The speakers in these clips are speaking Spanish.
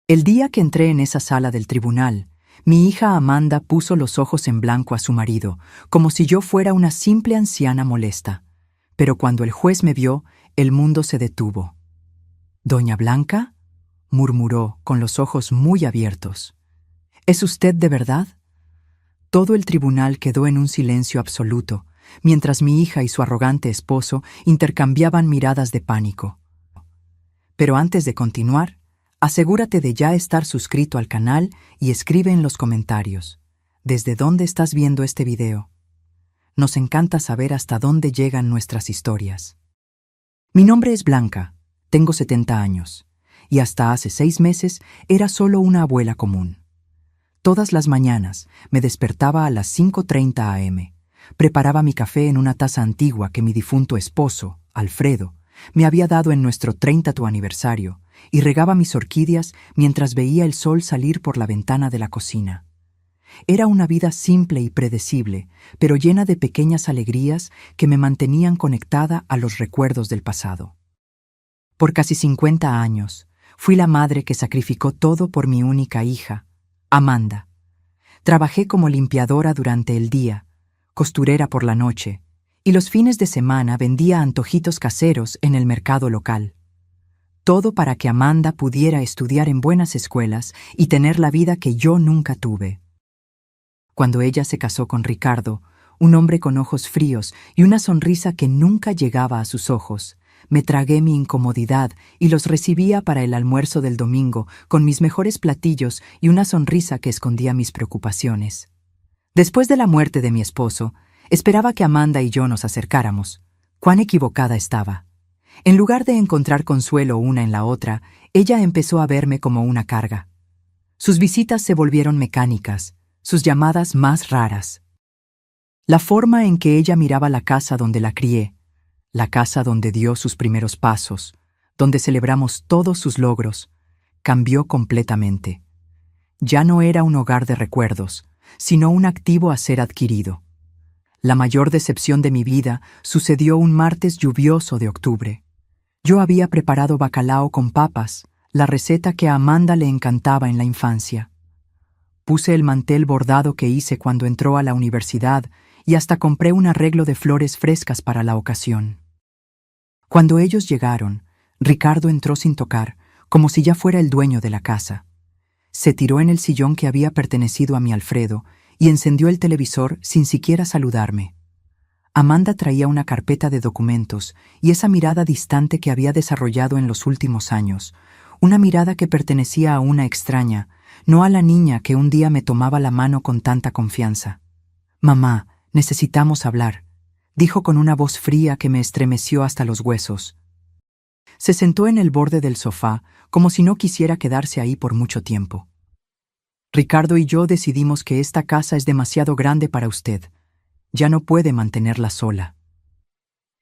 El día que entré en esa sala del tribunal, mi hija Amanda puso los ojos en blanco a su marido, como si yo fuera una simple anciana molesta. Pero cuando el juez me vio, el mundo se detuvo. «¿Doña Blanca?», murmuró, con los ojos muy abiertos. «¿Es usted de verdad?». Todo el tribunal quedó en un silencio absoluto, mientras mi hija y su arrogante esposo intercambiaban miradas de pánico. Pero antes de continuar, asegúrate de ya estar suscrito al canal y escribe en los comentarios ¿desde dónde estás viendo este video? Nos encanta saber hasta dónde llegan nuestras historias. Mi nombre es Blanca, tengo 70 años, y hasta hace 6 meses era solo una abuela común. Todas las mañanas me despertaba a las 5:30 am, preparaba mi café en una taza antigua que mi difunto esposo, Alfredo, me había dado en nuestro 30º aniversario, y regaba mis orquídeas mientras veía el sol salir por la ventana de la cocina. Era una vida simple y predecible, pero llena de pequeñas alegrías que me mantenían conectada a los recuerdos del pasado. Por casi 50 años, fui la madre que sacrificó todo por mi única hija, Amanda. Trabajé como limpiadora durante el día, costurera por la noche, y los fines de semana vendía antojitos caseros en el mercado local. Todo para que Amanda pudiera estudiar en buenas escuelas y tener la vida que yo nunca tuve. Cuando ella se casó con Ricardo, un hombre con ojos fríos y una sonrisa que nunca llegaba a sus ojos, me tragué mi incomodidad y los recibía para el almuerzo del domingo con mis mejores platillos y una sonrisa que escondía mis preocupaciones. Después de la muerte de mi esposo, esperaba que Amanda y yo nos acercáramos. Cuán equivocada estaba. En lugar de encontrar consuelo una en la otra, ella empezó a verme como una carga. Sus visitas se volvieron mecánicas, sus llamadas más raras. La forma en que ella miraba la casa donde la crié, la casa donde dio sus primeros pasos, donde celebramos todos sus logros, cambió completamente. Ya no era un hogar de recuerdos, sino un activo a ser adquirido. La mayor decepción de mi vida sucedió un martes lluvioso de octubre. Yo había preparado bacalao con papas, la receta que a Amanda le encantaba en la infancia. Puse el mantel bordado que hice cuando entró a la universidad y hasta compré un arreglo de flores frescas para la ocasión. Cuando ellos llegaron, Ricardo entró sin tocar, como si ya fuera el dueño de la casa. Se tiró en el sillón que había pertenecido a mi Alfredo y encendió el televisor sin siquiera saludarme. Amanda traía una carpeta de documentos y esa mirada distante que había desarrollado en los últimos años, una mirada que pertenecía a una extraña, no a la niña que un día me tomaba la mano con tanta confianza. «Mamá, necesitamos hablar», dijo con una voz fría que me estremeció hasta los huesos. Se sentó en el borde del sofá, como si no quisiera quedarse ahí por mucho tiempo. «Ricardo y yo decidimos que esta casa es demasiado grande para usted. Ya no puede mantenerla sola».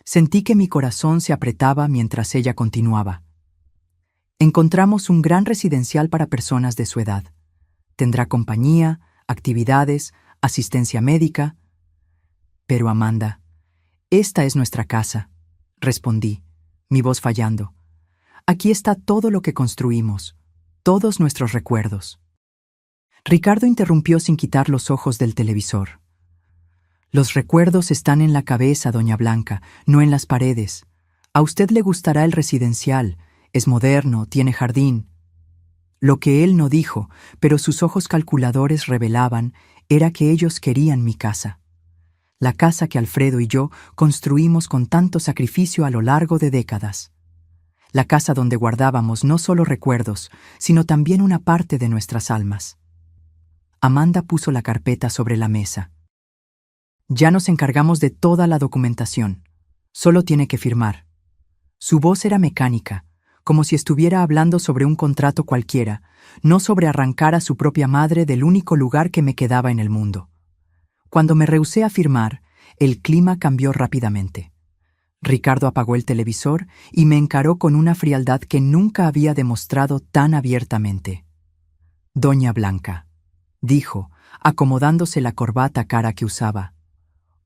Sentí que mi corazón se apretaba mientras ella continuaba. «Encontramos un gran residencial para personas de su edad. Tendrá compañía, actividades, asistencia médica». «Pero Amanda, esta es nuestra casa», respondí, mi voz fallando. «Aquí está todo lo que construimos, todos nuestros recuerdos». Ricardo interrumpió sin quitar los ojos del televisor. «Los recuerdos están en la cabeza, doña Blanca, no en las paredes. A usted le gustará el residencial, es moderno, tiene jardín». Lo que él no dijo, pero sus ojos calculadores revelaban, era que ellos querían mi casa. La casa que Alfredo y yo construimos con tanto sacrificio a lo largo de décadas. La casa donde guardábamos no solo recuerdos, sino también una parte de nuestras almas. Amanda puso la carpeta sobre la mesa. «Ya nos encargamos de toda la documentación. Solo tiene que firmar». Su voz era mecánica, como si estuviera hablando sobre un contrato cualquiera, no sobre arrancar a su propia madre del único lugar que me quedaba en el mundo. Cuando me rehusé a firmar, el clima cambió rápidamente. Ricardo apagó el televisor y me encaró con una frialdad que nunca había demostrado tan abiertamente. «Doña Blanca», dijo, acomodándose la corbata cara que usaba,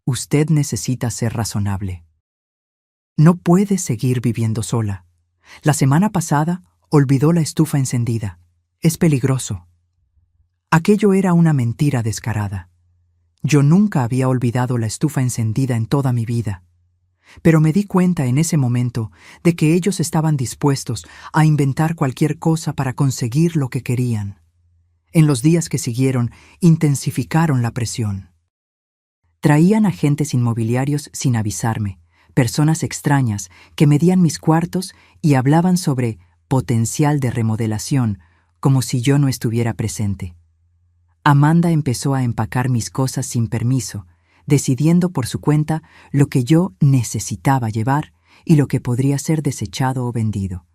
«usted necesita ser razonable. No puede seguir viviendo sola. La semana pasada olvidó la estufa encendida. Es peligroso. Aquello era una mentira descarada. Yo nunca había olvidado la estufa encendida en toda mi vida. Pero me di cuenta en ese momento de que ellos estaban dispuestos a inventar cualquier cosa para conseguir lo que querían. En los días que siguieron, intensificaron la presión. Traían agentes inmobiliarios sin avisarme, personas extrañas que medían mis cuartos y hablaban sobre potencial de remodelación, como si yo no estuviera presente. Amanda empezó a empacar mis cosas sin permiso, decidiendo por su cuenta lo que yo necesitaba llevar y lo que podría ser desechado o vendido.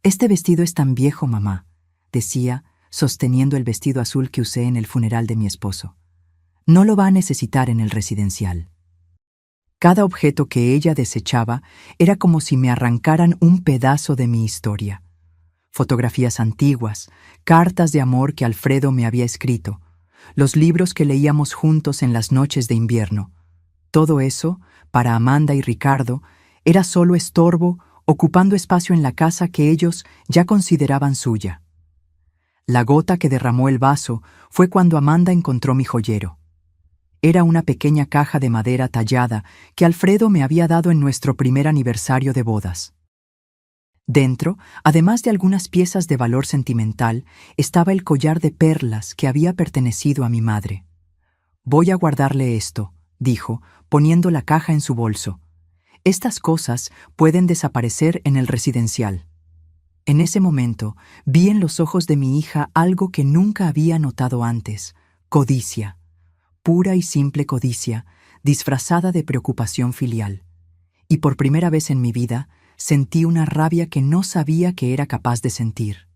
«Este vestido es tan viejo, mamá», decía, sosteniendo el vestido azul que usé en el funeral de mi esposo. «No lo va a necesitar en el residencial». Cada objeto que ella desechaba era como si me arrancaran un pedazo de mi historia. Fotografías antiguas, cartas de amor que Alfredo me había escrito, los libros que leíamos juntos en las noches de invierno. Todo eso, para Amanda y Ricardo, era solo estorbo, ocupando espacio en la casa que ellos ya consideraban suya. La gota que derramó el vaso fue cuando Amanda encontró mi joyero. Era una pequeña caja de madera tallada que Alfredo me había dado en nuestro primer aniversario de bodas. Dentro, además de algunas piezas de valor sentimental, estaba el collar de perlas que había pertenecido a mi madre. «Voy a guardarle esto», dijo, poniendo la caja en su bolso. «Estas cosas pueden desaparecer en el residencial». En ese momento, vi en los ojos de mi hija algo que nunca había notado antes: codicia. Pura y simple codicia, disfrazada de preocupación filial. Y por primera vez en mi vida, sentí una rabia que no sabía que era capaz de sentir.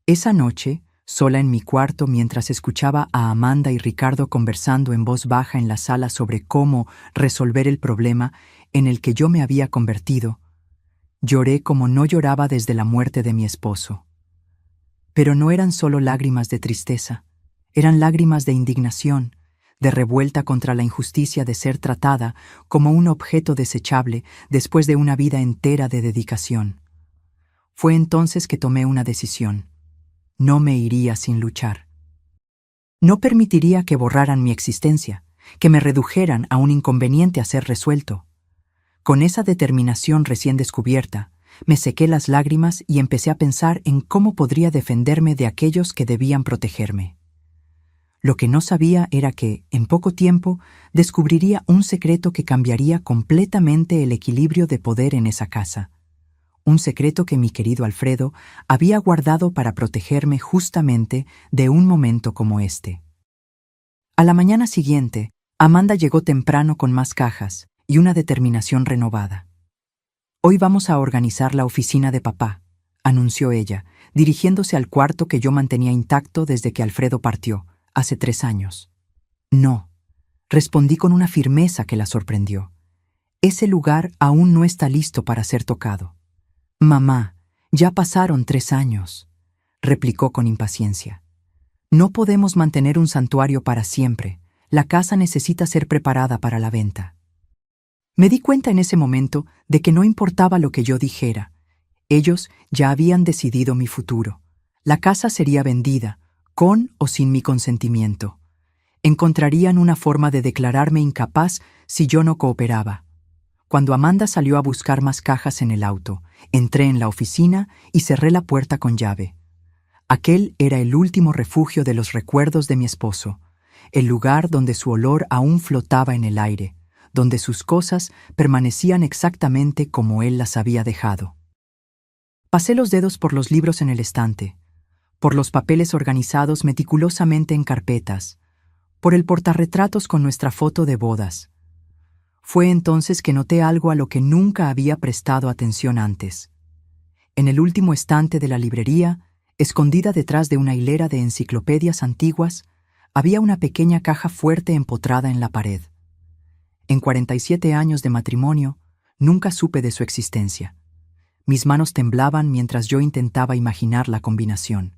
Esa noche, sola en mi cuarto mientras escuchaba a Amanda y Ricardo conversando en voz baja en la sala sobre cómo resolver el problema en el que yo me había convertido, lloré como no lloraba desde la muerte de mi esposo. Pero no eran solo lágrimas de tristeza, eran lágrimas de indignación, de revuelta contra la injusticia de ser tratada como un objeto desechable después de una vida entera de dedicación. Fue entonces que tomé una decisión. No me iría sin luchar. No permitiría que borraran mi existencia, que me redujeran a un inconveniente a ser resuelto. Con esa determinación recién descubierta, me sequé las lágrimas y empecé a pensar en cómo podría defenderme de aquellos que debían protegerme. Lo que no sabía era que, en poco tiempo, descubriría un secreto que cambiaría completamente el equilibrio de poder en esa casa. Un secreto que mi querido Alfredo había guardado para protegerme justamente de un momento como este. A la mañana siguiente, Amanda llegó temprano con más cajas y una determinación renovada. «Hoy vamos a organizar la oficina de papá», anunció ella, dirigiéndose al cuarto que yo mantenía intacto desde que Alfredo partió, hace 3 años. «No», respondí con una firmeza que la sorprendió. «Ese lugar aún no está listo para ser tocado». «Mamá, ya pasaron 3 años», replicó con impaciencia. «No podemos mantener un santuario para siempre. La casa necesita ser preparada para la venta». Me di cuenta en ese momento de que no importaba lo que yo dijera. Ellos ya habían decidido mi futuro. La casa sería vendida, con o sin mi consentimiento. Encontrarían una forma de declararme incapaz si yo no cooperaba. Cuando Amanda salió a buscar más cajas en el auto, entré en la oficina y cerré la puerta con llave. Aquel era el último refugio de los recuerdos de mi esposo, el lugar donde su olor aún flotaba en el aire, donde sus cosas permanecían exactamente como él las había dejado. Pasé los dedos por los libros en el estante, por los papeles organizados meticulosamente en carpetas, por el portarretratos con nuestra foto de bodas. Fue entonces que noté algo a lo que nunca había prestado atención antes. En el último estante de la librería, escondida detrás de una hilera de enciclopedias antiguas, había una pequeña caja fuerte empotrada en la pared. En 47 años de matrimonio, nunca supe de su existencia. Mis manos temblaban mientras yo intentaba imaginar la combinación.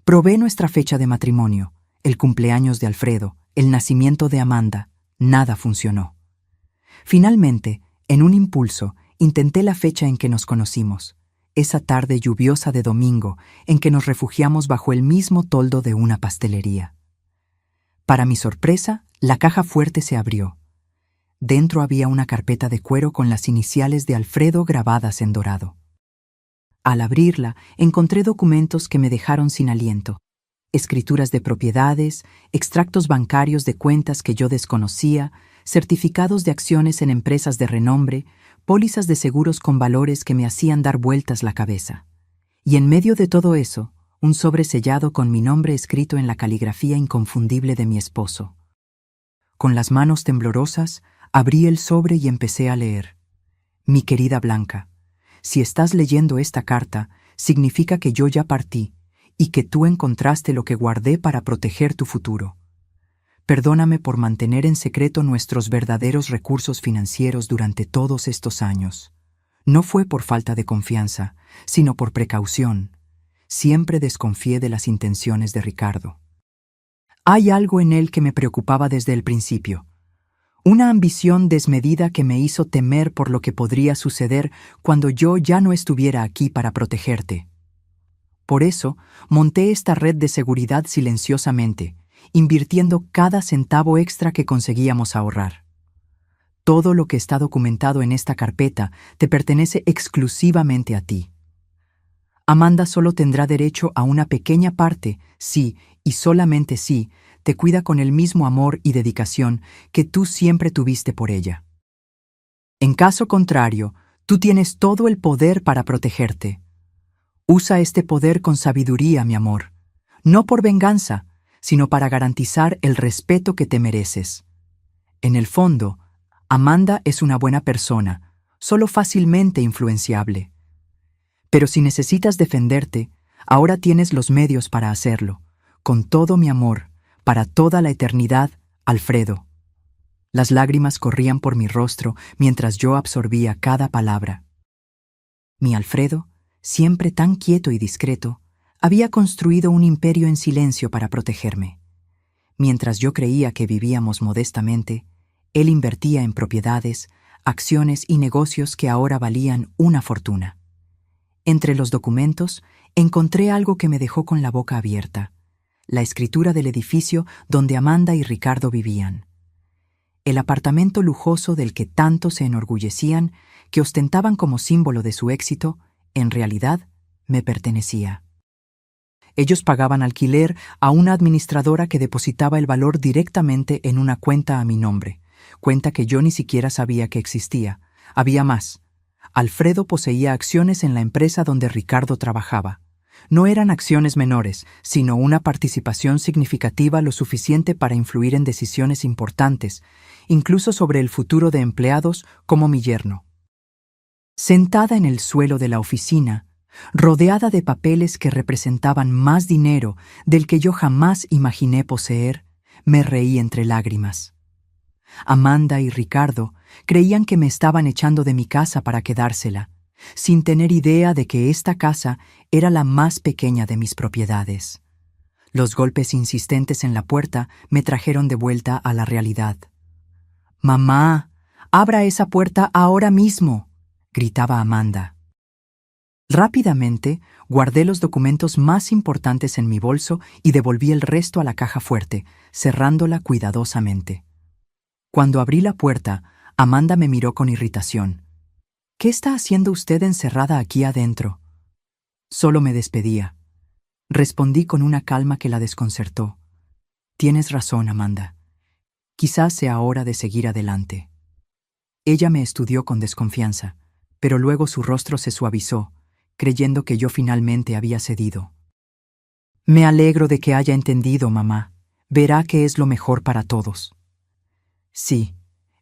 Probé nuestra fecha de matrimonio, el cumpleaños de Alfredo, el nacimiento de Amanda. Nada funcionó. Finalmente, en un impulso, intenté la fecha en que nos conocimos, esa tarde lluviosa de domingo en que nos refugiamos bajo el mismo toldo de una pastelería. Para mi sorpresa, la caja fuerte se abrió. Dentro había una carpeta de cuero con las iniciales de Alfredo grabadas en dorado. Al abrirla, encontré documentos que me dejaron sin aliento. Escrituras de propiedades, extractos bancarios de cuentas que yo desconocía, certificados de acciones en empresas de renombre, pólizas de seguros con valores que me hacían dar vueltas la cabeza. Y en medio de todo eso, un sobre sellado con mi nombre escrito en la caligrafía inconfundible de mi esposo. Con las manos temblorosas, abrí el sobre y empecé a leer. Mi querida Blanca, si estás leyendo esta carta, significa que yo ya partí y que tú encontraste lo que guardé para proteger tu futuro. Perdóname por mantener en secreto nuestros verdaderos recursos financieros durante todos estos años. No fue por falta de confianza, sino por precaución. Siempre desconfié de las intenciones de Ricardo. Hay algo en él que me preocupaba desde el principio. Una ambición desmedida que me hizo temer por lo que podría suceder cuando yo ya no estuviera aquí para protegerte. Por eso, monté esta red de seguridad silenciosamente, invirtiendo cada centavo extra que conseguíamos ahorrar. Todo lo que está documentado en esta carpeta te pertenece exclusivamente a ti. Amanda solo tendrá derecho a una pequeña parte si, y solamente si, te cuida con el mismo amor y dedicación que tú siempre tuviste por ella. En caso contrario, tú tienes todo el poder para protegerte. Usa este poder con sabiduría, mi amor, no por venganza, sino para garantizar el respeto que te mereces. En el fondo, Amanda es una buena persona, solo fácilmente influenciable. Pero si necesitas defenderte, ahora tienes los medios para hacerlo. Con todo mi amor, para toda la eternidad, Alfredo. Las lágrimas corrían por mi rostro mientras yo absorbía cada palabra. Mi Alfredo, siempre tan quieto y discreto, había construido un imperio en silencio para protegerme. Mientras yo creía que vivíamos modestamente, él invertía en propiedades, acciones y negocios que ahora valían una fortuna. Entre los documentos, encontré algo que me dejó con la boca abierta: la escritura del edificio donde Amanda y Ricardo vivían. El apartamento lujoso del que tanto se enorgullecían, que ostentaban como símbolo de su éxito, en realidad me pertenecía. Ellos pagaban alquiler a una administradora que depositaba el valor directamente en una cuenta a mi nombre, cuenta que yo ni siquiera sabía que existía. Había más. Alfredo poseía acciones en la empresa donde Ricardo trabajaba. No eran acciones menores, sino una participación significativa lo suficiente para influir en decisiones importantes, incluso sobre el futuro de empleados como mi yerno. Sentada en el suelo de la oficina, rodeada de papeles que representaban más dinero del que yo jamás imaginé poseer, me reí entre lágrimas. Amanda y Ricardo creían que me estaban echando de mi casa para quedársela, sin tener idea de que esta casa era la más pequeña de mis propiedades. Los golpes insistentes en la puerta me trajeron de vuelta a la realidad. «¡Mamá! ¡Abra esa puerta ahora mismo!», gritaba Amanda. Rápidamente, guardé los documentos más importantes en mi bolso y devolví el resto a la caja fuerte, cerrándola cuidadosamente. Cuando abrí la puerta, Amanda me miró con irritación. «¿Qué está haciendo usted encerrada aquí adentro?». Solo me despedía. Respondí con una calma que la desconcertó. «Tienes razón, Amanda. Quizás sea hora de seguir adelante». Ella me estudió con desconfianza, pero luego su rostro se suavizó, creyendo que yo finalmente había cedido. «Me alegro de que haya entendido, mamá. Verá que es lo mejor para todos». Sí,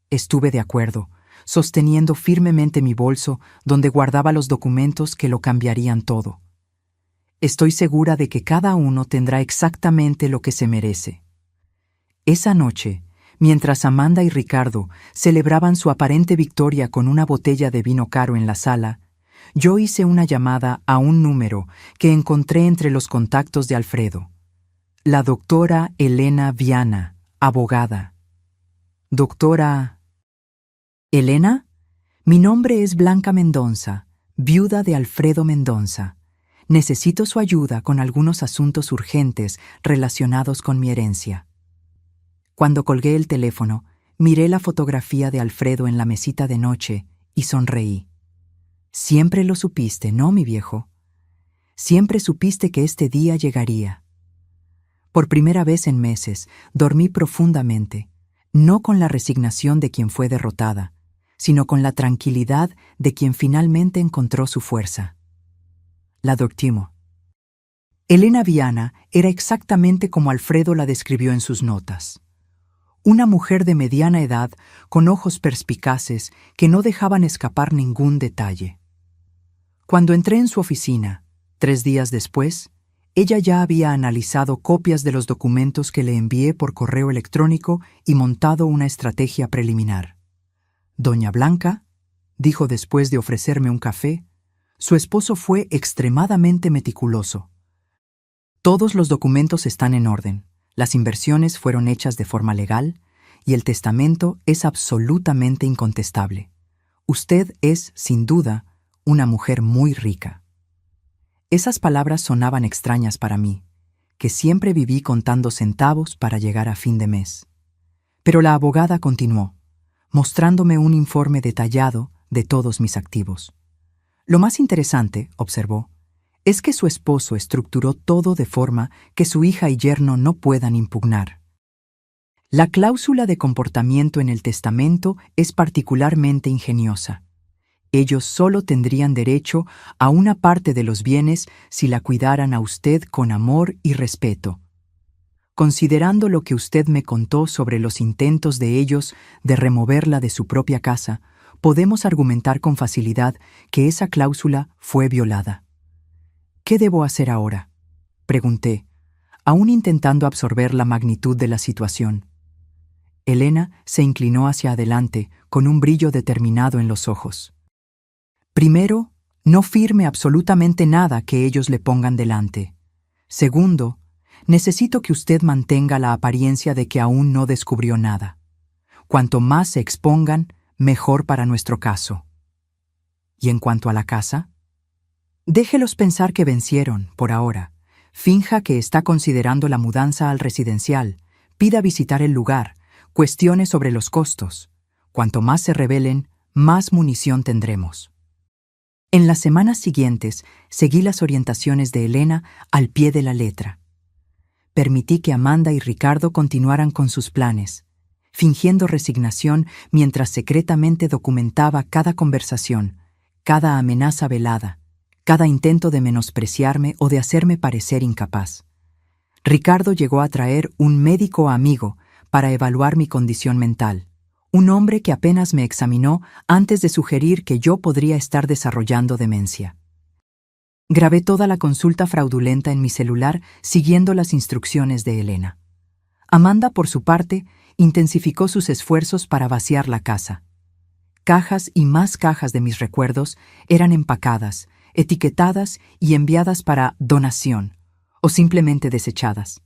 estuve de acuerdo, sosteniendo firmemente mi bolso donde guardaba los documentos que lo cambiarían todo. Estoy segura de que cada uno tendrá exactamente lo que se merece. Esa noche, mientras Amanda y Ricardo celebraban su aparente victoria con una botella de vino caro en la sala, yo hice una llamada a un número que encontré entre los contactos de Alfredo. La doctora Elena Viana, abogada. «Doctora...». «¿Elena? Mi nombre es Blanca Mendonza. viuda de Alfredo Mendonza. Necesito su ayuda con algunos asuntos urgentes relacionados con mi herencia. Cuando colgué el teléfono, miré la fotografía de Alfredo en la mesita de noche y sonreí. Siempre lo supiste, ¿no, mi viejo? Siempre supiste que este día llegaría. Por primera vez en meses, dormí profundamente, no con la resignación de quien fue derrotada, sino con la tranquilidad de quien finalmente encontró su fuerza. La Doctimo. Elena Viana era exactamente como Alfredo la describió en sus notas. Una mujer de mediana edad con ojos perspicaces que no dejaban escapar ningún detalle. Cuando entré en su oficina, 3 días después, ella ya había analizado copias de los documentos que le envié por correo electrónico y montado una estrategia preliminar. Doña Blanca, dijo después de ofrecerme un café, su esposo fue extremadamente meticuloso. Todos los documentos están en orden, las inversiones fueron hechas de forma legal y el testamento es absolutamente incontestable. Usted es, sin duda, una mujer muy rica. Esas palabras sonaban extrañas para mí, que siempre viví contando centavos para llegar a fin de mes. Pero la abogada continuó, mostrándome un informe detallado de todos mis activos. Lo más interesante, observó, es que su esposo estructuró todo de forma que su hija y yerno no puedan impugnar. La cláusula de comportamiento en el testamento es particularmente ingeniosa. Ellos solo tendrían derecho a una parte de los bienes si la cuidaran a usted con amor y respeto. Considerando lo que usted me contó sobre los intentos de ellos de removerla de su propia casa, podemos argumentar con facilidad que esa cláusula fue violada. ¿Qué debo hacer ahora?, pregunté, aún intentando absorber la magnitud de la situación. Elena se inclinó hacia adelante con un brillo determinado en los ojos. Primero, no firme absolutamente nada que ellos le pongan delante. Segundo, necesito que usted mantenga la apariencia de que aún no descubrió nada. Cuanto más se expongan, mejor para nuestro caso. ¿Y en cuanto a la casa? Déjelos pensar que vencieron, por ahora. Finja que está considerando la mudanza al residencial, pida visitar el lugar, cuestione sobre los costos. Cuanto más se rebelen, más munición tendremos. En las semanas siguientes, seguí las orientaciones de Elena al pie de la letra. Permití que Amanda y Ricardo continuaran con sus planes, fingiendo resignación mientras secretamente documentaba cada conversación, cada amenaza velada, cada intento de menospreciarme o de hacerme parecer incapaz. Ricardo llegó a traer un médico amigo para evaluar mi condición mental, un hombre que apenas me examinó antes de sugerir que yo podría estar desarrollando demencia. Grabé toda la consulta fraudulenta en mi celular siguiendo las instrucciones de Elena. Amanda, por su parte, intensificó sus esfuerzos para vaciar la casa. Cajas y más cajas de mis recuerdos eran empacadas, etiquetadas y enviadas para donación, o simplemente desechadas.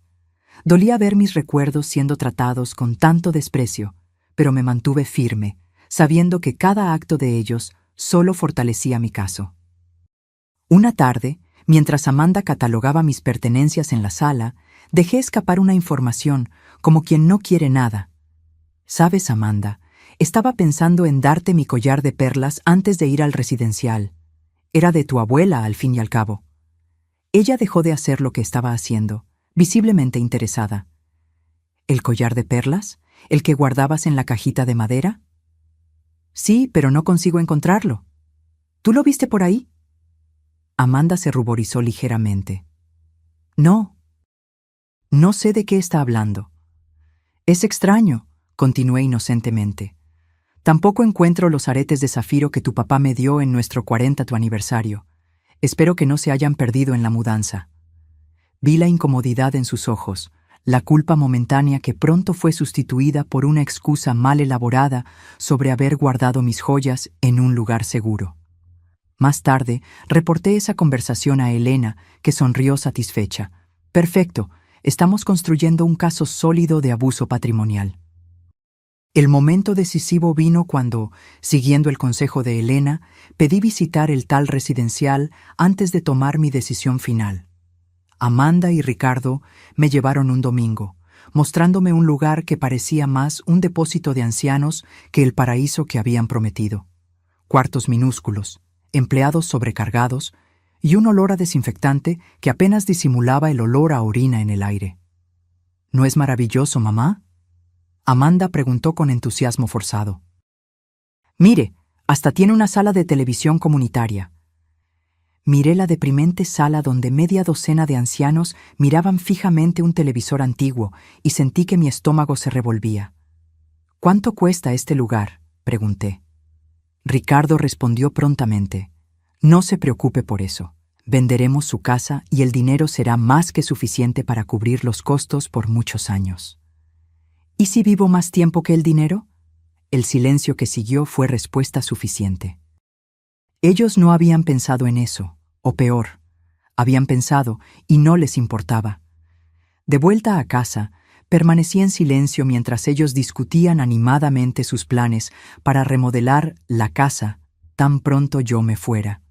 Dolía ver mis recuerdos siendo tratados con tanto desprecio, pero me mantuve firme, sabiendo que cada acto de ellos solo fortalecía mi caso. Una tarde, mientras Amanda catalogaba mis pertenencias en la sala, dejé escapar una información, como quien no quiere nada. «¿Sabes, Amanda? Estaba pensando en darte mi collar de perlas antes de ir al residencial. Era de tu abuela, al fin y al cabo». Ella dejó de hacer lo que estaba haciendo, visiblemente interesada. «¿El collar de perlas? ¿El que guardabas en la cajita de madera?» «Sí, pero no consigo encontrarlo. ¿Tú lo viste por ahí?» Amanda se ruborizó ligeramente. «No. No sé de qué está hablando». «Es extraño», continué inocentemente. «Tampoco encuentro los aretes de zafiro que tu papá me dio en nuestro 40º aniversario. Espero que no se hayan perdido en la mudanza». Vi la incomodidad en sus ojos, la culpa momentánea que pronto fue sustituida por una excusa mal elaborada sobre haber guardado mis joyas en un lugar seguro. Más tarde, reporté esa conversación a Elena, que sonrió satisfecha. «Perfecto, estamos construyendo un caso sólido de abuso patrimonial». El momento decisivo vino cuando, siguiendo el consejo de Elena, pedí visitar el tal residencial antes de tomar mi decisión final. Amanda y Ricardo me llevaron un domingo, mostrándome un lugar que parecía más un depósito de ancianos que el paraíso que habían prometido. Cuartos minúsculos, empleados sobrecargados y un olor a desinfectante que apenas disimulaba el olor a orina en el aire. ¿No es maravilloso, mamá?, Amanda preguntó con entusiasmo forzado. Mire, hasta tiene una sala de televisión comunitaria. Miré la deprimente sala donde media docena de ancianos miraban fijamente un televisor antiguo y sentí que mi estómago se revolvía. ¿Cuánto cuesta este lugar?, pregunté. Ricardo respondió prontamente. No se preocupe por eso. Venderemos su casa y el dinero será más que suficiente para cubrir los costos por muchos años. ¿Y si vivo más tiempo que el dinero? El silencio que siguió fue respuesta suficiente. Ellos no habían pensado en eso, o peor, habían pensado y no les importaba. De vuelta a casa, permanecí en silencio mientras ellos discutían animadamente sus planes para remodelar la casa tan pronto yo me fuera.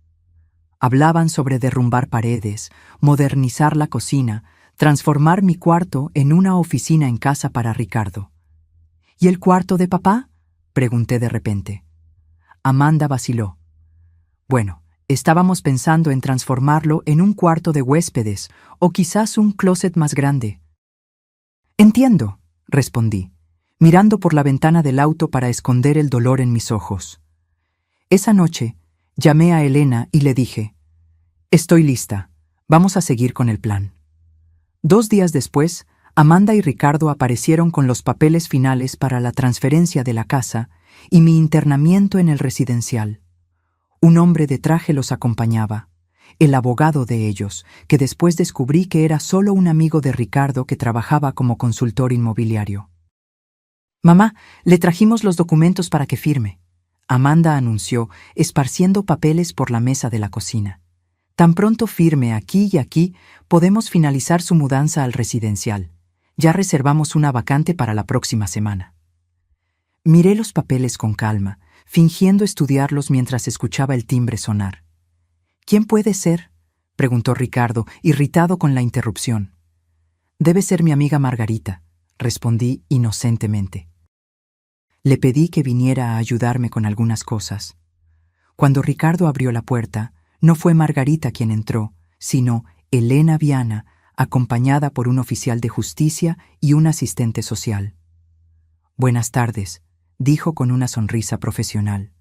Hablaban sobre derrumbar paredes, modernizar la cocina, transformar mi cuarto en una oficina en casa para Ricardo. ¿Y el cuarto de papá?, pregunté de repente. Amanda vaciló. Bueno, estábamos pensando en transformarlo en un cuarto de huéspedes o quizás un closet más grande. Entiendo, respondí, mirando por la ventana del auto para esconder el dolor en mis ojos. Esa noche, llamé a Elena y le dije, «Estoy lista, vamos a seguir con el plan». 2 días después, Amanda y Ricardo aparecieron con los papeles finales para la transferencia de la casa y mi internamiento en el residencial. Un hombre de traje los acompañaba, el abogado de ellos, que después descubrí que era solo un amigo de Ricardo que trabajaba como consultor inmobiliario. «Mamá, le trajimos los documentos para que firme», Amanda anunció, esparciendo papeles por la mesa de la cocina. «Tan pronto firme aquí y aquí, podemos finalizar su mudanza al residencial. Ya reservamos una vacante para la próxima semana». Miré los papeles con calma, fingiendo estudiarlos mientras escuchaba el timbre sonar. «¿Quién puede ser?», preguntó Ricardo, irritado con la interrupción. «Debe ser mi amiga Margarita», respondí inocentemente. Le pedí que viniera a ayudarme con algunas cosas. Cuando Ricardo abrió la puerta, no fue Margarita quien entró, sino Elena Viana, acompañada por un oficial de justicia y un asistente social. «Buenas tardes», dijo con una sonrisa profesional.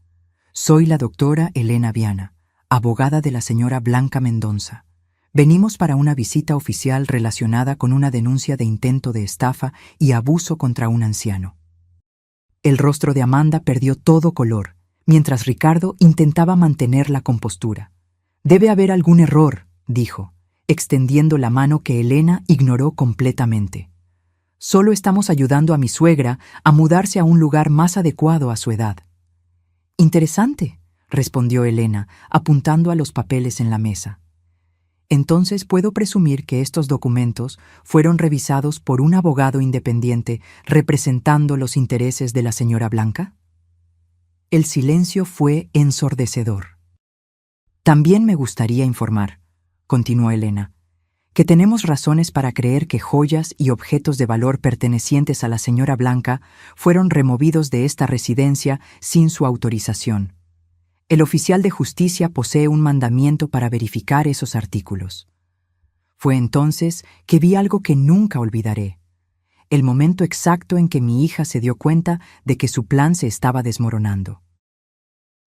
«Soy la doctora Elena Viana, abogada de la señora Blanca Mendonza. Venimos para una visita oficial relacionada con una denuncia de intento de estafa y abuso contra un anciano». El rostro de Amanda perdió todo color, mientras Ricardo intentaba mantener la compostura. «Debe haber algún error», dijo, extendiendo la mano que Elena ignoró completamente. «Solo estamos ayudando a mi suegra a mudarse a un lugar más adecuado a su edad». «Interesante», respondió Elena, apuntando a los papeles en la mesa. «Entonces puedo presumir que estos documentos fueron revisados por un abogado independiente representando los intereses de la señora Blanca». El silencio fue ensordecedor. «También me gustaría informar», continuó Elena, «que tenemos razones para creer que joyas y objetos de valor pertenecientes a la señora Blanca fueron removidos de esta residencia sin su autorización. El oficial de justicia posee un mandamiento para verificar esos artículos». Fue entonces que vi algo que nunca olvidaré. El momento exacto en que mi hija se dio cuenta de que su plan se estaba desmoronando.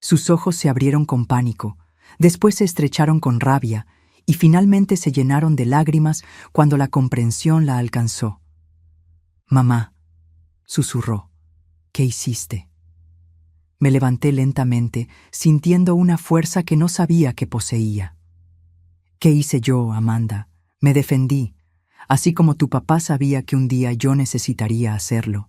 Sus ojos se abrieron con pánico, después se estrecharon con rabia y finalmente se llenaron de lágrimas cuando la comprensión la alcanzó. «Mamá», susurró, «¿qué hiciste?». Me levanté lentamente, sintiendo una fuerza que no sabía que poseía. «¿Qué hice yo, Amanda? Me defendí, así como tu papá sabía que un día yo necesitaría hacerlo».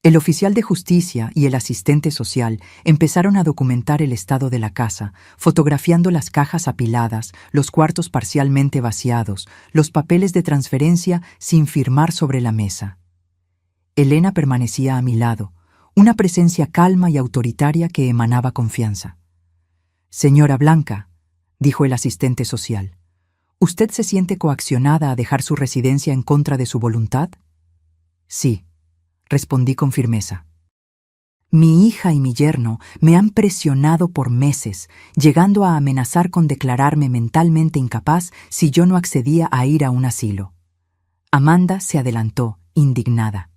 El oficial de justicia y el asistente social empezaron a documentar el estado de la casa, fotografiando las cajas apiladas, los cuartos parcialmente vaciados, los papeles de transferencia sin firmar sobre la mesa. Elena permanecía a mi lado, una presencia calma y autoritaria que emanaba confianza. «Señora Blanca», dijo el asistente social, «¿usted se siente coaccionada a dejar su residencia en contra de su voluntad?» «Sí», respondí con firmeza. «Mi hija y mi yerno me han presionado por meses, llegando a amenazar con declararme mentalmente incapaz si yo no accedía a ir a un asilo». Amanda se adelantó, indignada.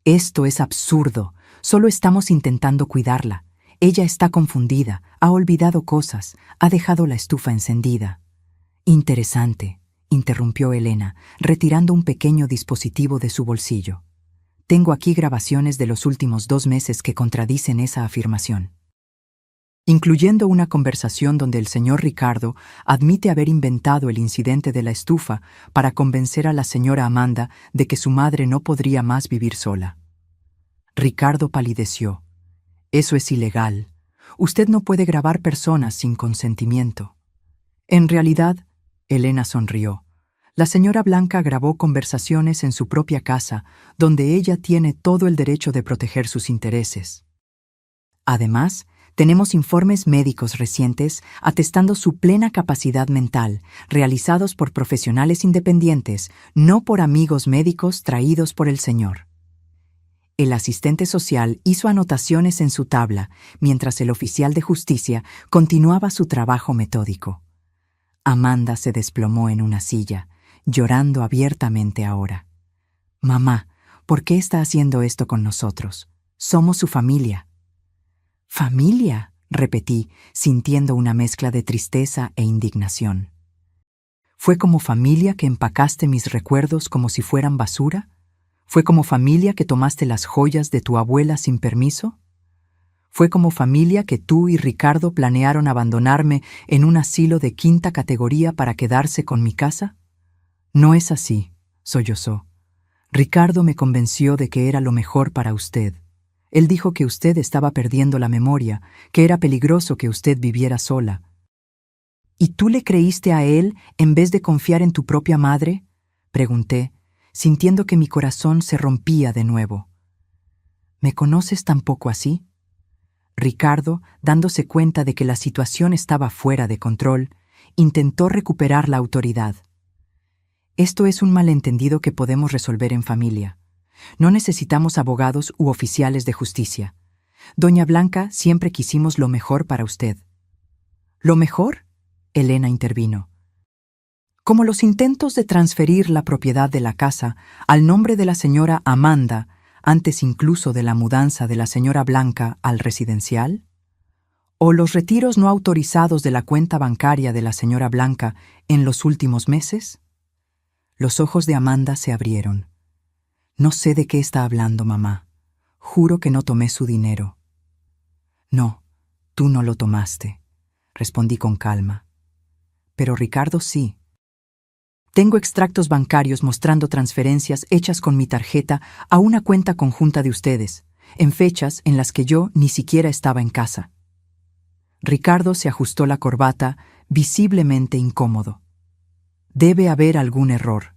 «Esto es absurdo. Solo estamos intentando cuidarla. Ella está confundida, ha olvidado cosas, ha dejado la estufa encendida». «Interesante», interrumpió Elena, retirando un pequeño dispositivo de su bolsillo. «Tengo aquí grabaciones de los últimos 2 meses que contradicen esa afirmación, incluyendo una conversación donde el señor Ricardo admite haber inventado el incidente de la estufa para convencer a la señora Amanda de que su madre no podría más vivir sola». Ricardo palideció. «Eso es ilegal. Usted no puede grabar personas sin consentimiento». «En realidad», Elena sonrió, «la señora Blanca grabó conversaciones en su propia casa, donde ella tiene todo el derecho de proteger sus intereses. Además, tenemos informes médicos recientes atestando su plena capacidad mental, realizados por profesionales independientes, no por amigos médicos traídos por el señor». El asistente social hizo anotaciones en su tabla, mientras el oficial de justicia continuaba su trabajo metódico. Amanda se desplomó en una silla, llorando abiertamente ahora. «Mamá, ¿por qué está haciendo esto con nosotros? Somos su familia». «¿Familia?», repetí, sintiendo una mezcla de tristeza e indignación. «¿Fue como familia que empacaste mis recuerdos como si fueran basura? ¿Fue como familia que tomaste las joyas de tu abuela sin permiso? ¿Fue como familia que tú y Ricardo planearon abandonarme en un asilo de 5ª categoría para quedarse con mi casa?» «No es así», sollozó. «Ricardo me convenció de que era lo mejor para usted. Él dijo que usted estaba perdiendo la memoria, que era peligroso que usted viviera sola». «¿Y tú le creíste a él en vez de confiar en tu propia madre?», pregunté, sintiendo que mi corazón se rompía de nuevo. «¿Me conoces tan poco así?». Ricardo, dándose cuenta de que la situación estaba fuera de control, intentó recuperar la autoridad. «Esto es un malentendido que podemos resolver en familia. No necesitamos abogados u oficiales de justicia. Doña Blanca, siempre quisimos lo mejor para usted». «¿Lo mejor?», Elena intervino. «Como los intentos de transferir la propiedad de la casa al nombre de la señora Amanda, antes incluso de la mudanza de la señora Blanca al residencial, o los retiros no autorizados de la cuenta bancaria de la señora Blanca en los últimos meses». Los ojos de Amanda se abrieron. «No sé de qué está hablando, mamá. Juro que no tomé su dinero». «No, tú no lo tomaste», respondí con calma. «Pero Ricardo sí. Tengo extractos bancarios mostrando transferencias hechas con mi tarjeta a una cuenta conjunta de ustedes, en fechas en las que yo ni siquiera estaba en casa». Ricardo se ajustó la corbata, visiblemente incómodo. «Debe haber algún error».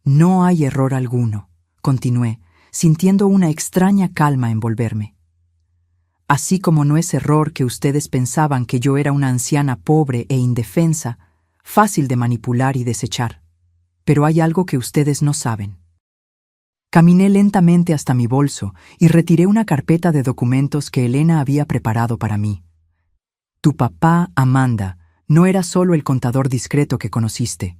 «No hay error alguno», continué, sintiendo una extraña calma envolverme. «Así como no es error que ustedes pensaban que yo era una anciana pobre e indefensa, fácil de manipular y desechar. Pero hay algo que ustedes no saben». Caminé lentamente hasta mi bolso y retiré una carpeta de documentos que Elena había preparado para mí. «Tu papá, Amanda, no era solo el contador discreto que conociste.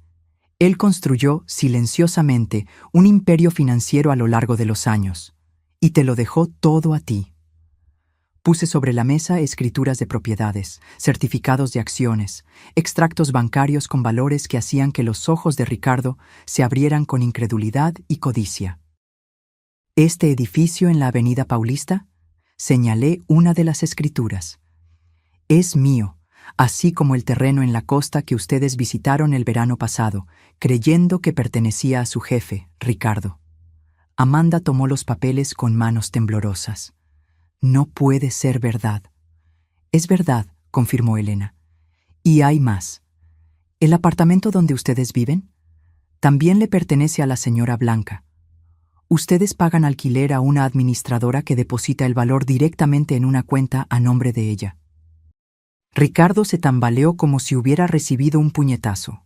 Él construyó, silenciosamente, un imperio financiero a lo largo de los años, y te lo dejó todo a ti». Puse sobre la mesa escrituras de propiedades, certificados de acciones, extractos bancarios con valores que hacían que los ojos de Ricardo se abrieran con incredulidad y codicia. «¿Este edificio en la Avenida Paulista?», señalé una de las escrituras. «Es mío, así como el terreno en la costa que ustedes visitaron el verano pasado, creyendo que pertenecía a su jefe, Ricardo». Amanda tomó los papeles con manos temblorosas. «No puede ser verdad». «Es verdad», confirmó Elena. «Y hay más. ¿El apartamento donde ustedes viven? También le pertenece a la señora Blanca». Ustedes pagan alquiler a una administradora que deposita el valor directamente en una cuenta a nombre de ella. Ricardo se tambaleó como si hubiera recibido un puñetazo.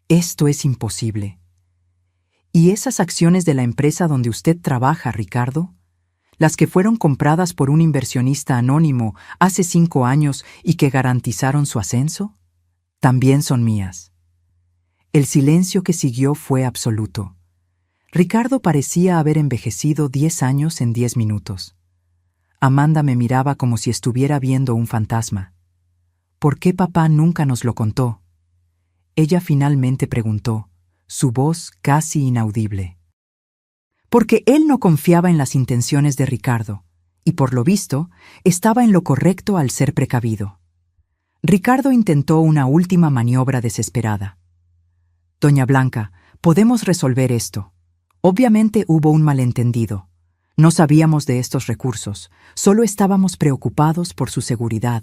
Esto es imposible. ¿Y esas acciones de la empresa donde usted trabaja, Ricardo? Las que fueron compradas por un inversionista anónimo hace 5 años y que garantizaron su ascenso, también son mías. El silencio que siguió fue absoluto. Ricardo parecía haber envejecido 10 años en 10 minutos. Amanda me miraba como si estuviera viendo un fantasma. ¿Por qué papá nunca nos lo contó? Ella finalmente preguntó, su voz casi inaudible. Porque él no confiaba en las intenciones de Ricardo, y por lo visto, estaba en lo correcto al ser precavido. Ricardo intentó una última maniobra desesperada. Doña Blanca, podemos resolver esto. Obviamente hubo un malentendido. No sabíamos de estos recursos, solo estábamos preocupados por su seguridad.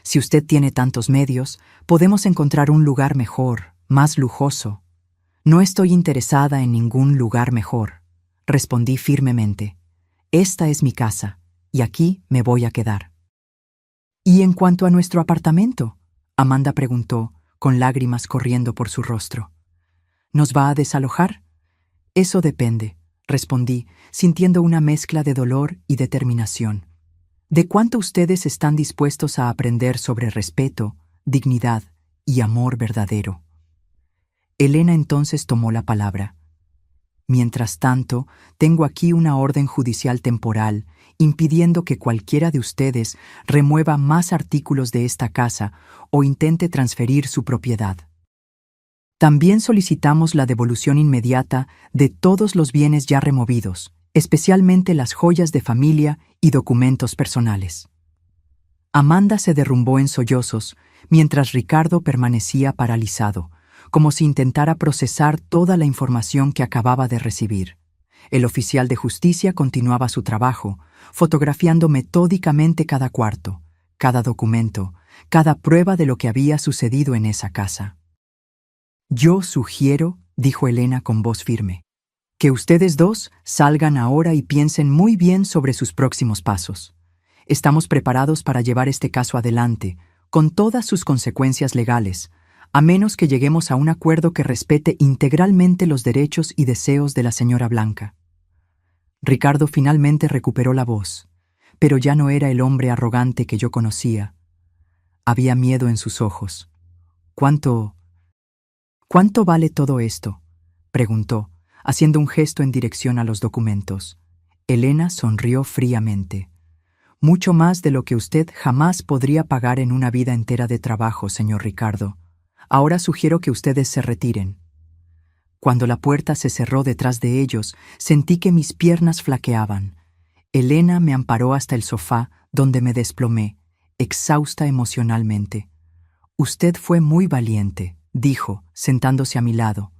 Si usted tiene tantos medios, podemos encontrar un lugar mejor, más lujoso. No estoy interesada en ningún lugar mejor, respondí firmemente. Esta es mi casa, y aquí me voy a quedar. ¿Y en cuanto a nuestro apartamento? Amanda preguntó, con lágrimas corriendo por su rostro. ¿Nos va a desalojar? Eso depende, respondí, sintiendo una mezcla de dolor y determinación. ¿De cuánto ustedes están dispuestos a aprender sobre respeto, dignidad y amor verdadero? Elena entonces tomó la palabra. Mientras tanto, tengo aquí una orden judicial temporal impidiendo que cualquiera de ustedes remueva más artículos de esta casa o intente transferir su propiedad. También solicitamos la devolución inmediata de todos los bienes ya removidos, especialmente las joyas de familia y documentos personales. Amanda se derrumbó en sollozos, mientras Ricardo permanecía paralizado, como si intentara procesar toda la información que acababa de recibir. El oficial de justicia continuaba su trabajo, fotografiando metódicamente cada cuarto, cada documento, cada prueba de lo que había sucedido en esa casa. Yo sugiero, dijo Elena con voz firme, que ustedes dos salgan ahora y piensen muy bien sobre sus próximos pasos. Estamos preparados para llevar este caso adelante, con todas sus consecuencias legales, a menos que lleguemos a un acuerdo que respete integralmente los derechos y deseos de la señora Blanca. Ricardo finalmente recuperó la voz, pero ya no era el hombre arrogante que yo conocía. Había miedo en sus ojos. ¿Cuánto vale todo esto?, preguntó, haciendo un gesto en dirección a los documentos. Elena sonrió fríamente. Mucho más de lo que usted jamás podría pagar en una vida entera de trabajo, señor Ricardo. Ahora sugiero que ustedes se retiren. Cuando la puerta se cerró detrás de ellos, sentí que mis piernas flaqueaban. Elena me amparó hasta el sofá, donde me desplomé, exhausta emocionalmente. Usted fue muy valiente, dijo, sentándose a mi lado.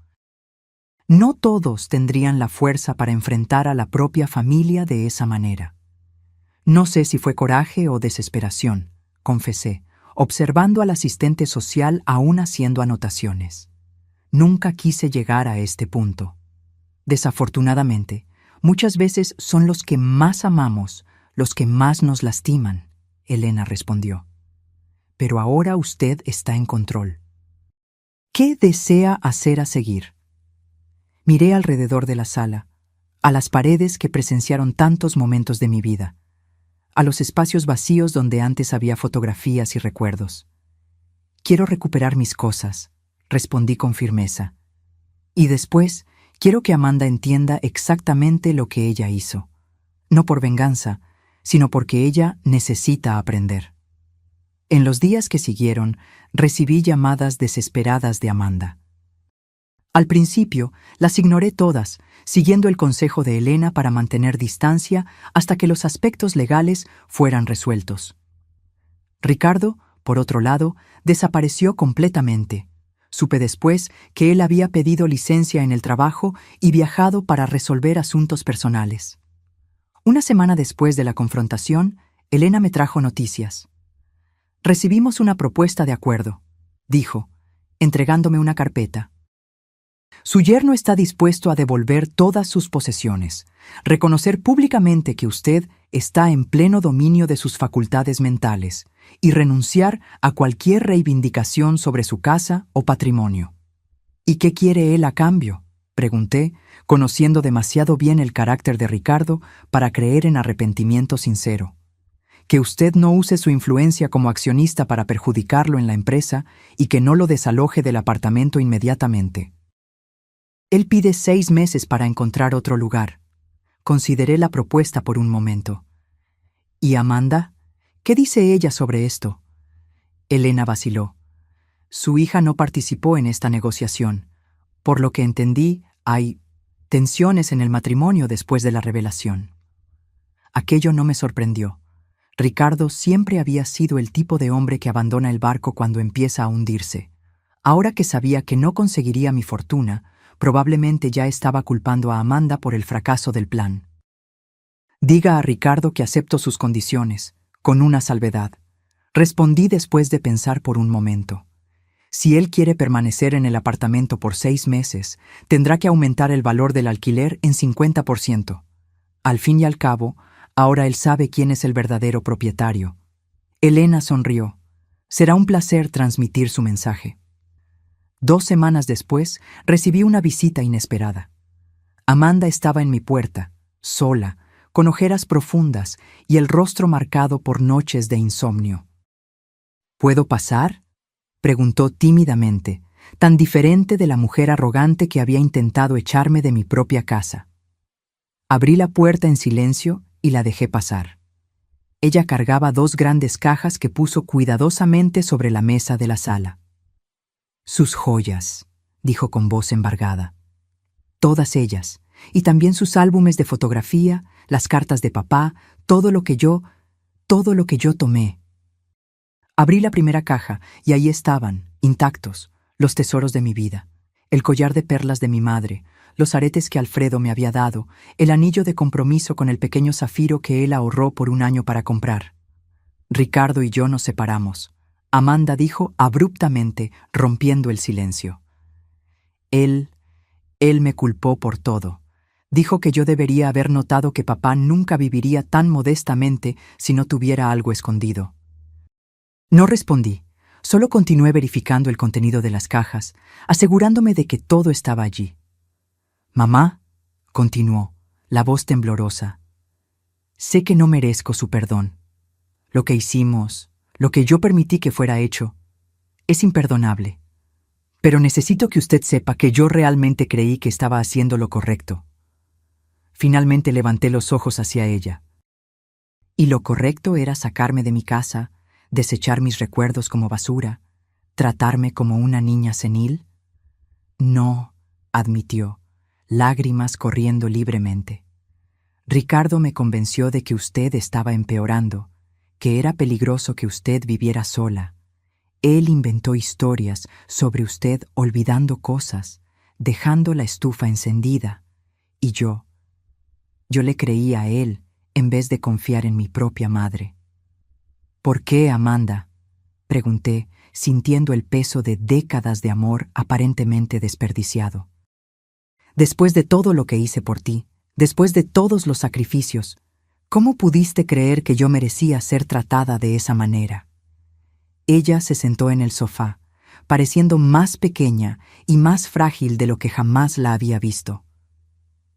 No todos tendrían la fuerza para enfrentar a la propia familia de esa manera. No sé si fue coraje o desesperación, confesé, observando al asistente social aún haciendo anotaciones. Nunca quise llegar a este punto. Desafortunadamente, muchas veces son los que más amamos, los que más nos lastiman, Elena respondió. Pero ahora usted está en control. ¿Qué desea hacer a seguir? Miré alrededor de la sala, a las paredes que presenciaron tantos momentos de mi vida, a los espacios vacíos donde antes había fotografías y recuerdos. Quiero recuperar mis cosas, respondí con firmeza. Y después, quiero que Amanda entienda exactamente lo que ella hizo. No por venganza, sino porque ella necesita aprender. En los días que siguieron, recibí llamadas desesperadas de Amanda. Al principio, las ignoré todas, siguiendo el consejo de Elena para mantener distancia hasta que los aspectos legales fueran resueltos. Ricardo, por otro lado, desapareció completamente. Supe después que él había pedido licencia en el trabajo y viajado para resolver asuntos personales. Una semana después de la confrontación, Elena me trajo noticias. Recibimos una propuesta de acuerdo, dijo, entregándome una carpeta. Su yerno está dispuesto a devolver todas sus posesiones, reconocer públicamente que usted está en pleno dominio de sus facultades mentales y renunciar a cualquier reivindicación sobre su casa o patrimonio. ¿Y qué quiere él a cambio?, pregunté, conociendo demasiado bien el carácter de Ricardo para creer en arrepentimiento sincero. Que usted no use su influencia como accionista para perjudicarlo en la empresa y que no lo desaloje del apartamento inmediatamente. Él pide 6 meses para encontrar otro lugar. Consideré la propuesta por un momento. ¿Y Amanda? ¿Qué dice ella sobre esto? Elena vaciló. Su hija no participó en esta negociación. Por lo que entendí, hay tensiones en el matrimonio después de la revelación. Aquello no me sorprendió. Ricardo siempre había sido el tipo de hombre que abandona el barco cuando empieza a hundirse. Ahora que sabía que no conseguiría mi fortuna, probablemente ya estaba culpando a Amanda por el fracaso del plan. Diga a Ricardo que acepto sus condiciones, con una salvedad. Respondí después de pensar por un momento. Si él quiere permanecer en el apartamento por 6 meses, tendrá que aumentar el valor del alquiler en 50%. Al fin y al cabo, ahora él sabe quién es el verdadero propietario. Elena sonrió. Será un placer transmitir su mensaje. 2 semanas después, recibí una visita inesperada. Amanda estaba en mi puerta, sola, con ojeras profundas y el rostro marcado por noches de insomnio. ¿Puedo pasar?, preguntó tímidamente, tan diferente de la mujer arrogante que había intentado echarme de mi propia casa. Abrí la puerta en silencio y la dejé pasar. Ella cargaba 2 grandes cajas que puso cuidadosamente sobre la mesa de la sala. «Sus joyas», dijo con voz embargada. «Todas ellas, y también sus álbumes de fotografía, las cartas de papá, todo lo que yo tomé». Abrí la primera caja y ahí estaban, intactos, los tesoros de mi vida. El collar de perlas de mi madre, los aretes que Alfredo me había dado, el anillo de compromiso con el pequeño zafiro que él ahorró por 1 año para comprar. Ricardo y yo nos separamos. Amanda dijo abruptamente, rompiendo el silencio. Él me culpó por todo. Dijo que yo debería haber notado que papá nunca viviría tan modestamente si no tuviera algo escondido. No respondí, solo continué verificando el contenido de las cajas, asegurándome de que todo estaba allí. «Mamá», continuó, la voz temblorosa, «sé que no merezco su perdón. Lo que hicimos, lo que yo permití que fuera hecho, es imperdonable. Pero necesito que usted sepa que yo realmente creí que estaba haciendo lo correcto». Finalmente levanté los ojos hacia ella. Y lo correcto era sacarme de mi casa, desechar mis recuerdos como basura, tratarme como una niña senil. «No», admitió, lágrimas corriendo libremente. «Ricardo me convenció de que usted estaba empeorando, que era peligroso que usted viviera sola. Él inventó historias sobre usted olvidando cosas, dejando la estufa encendida. Y yo le creía a él en vez de confiar en mi propia madre». «¿Por qué, Amanda?», pregunté, sintiendo el peso de décadas de amor aparentemente desperdiciado. «Después de todo lo que hice por ti, después de todos los sacrificios, ¿cómo pudiste creer que yo merecía ser tratada de esa manera?». Ella se sentó en el sofá, pareciendo más pequeña y más frágil de lo que jamás la había visto.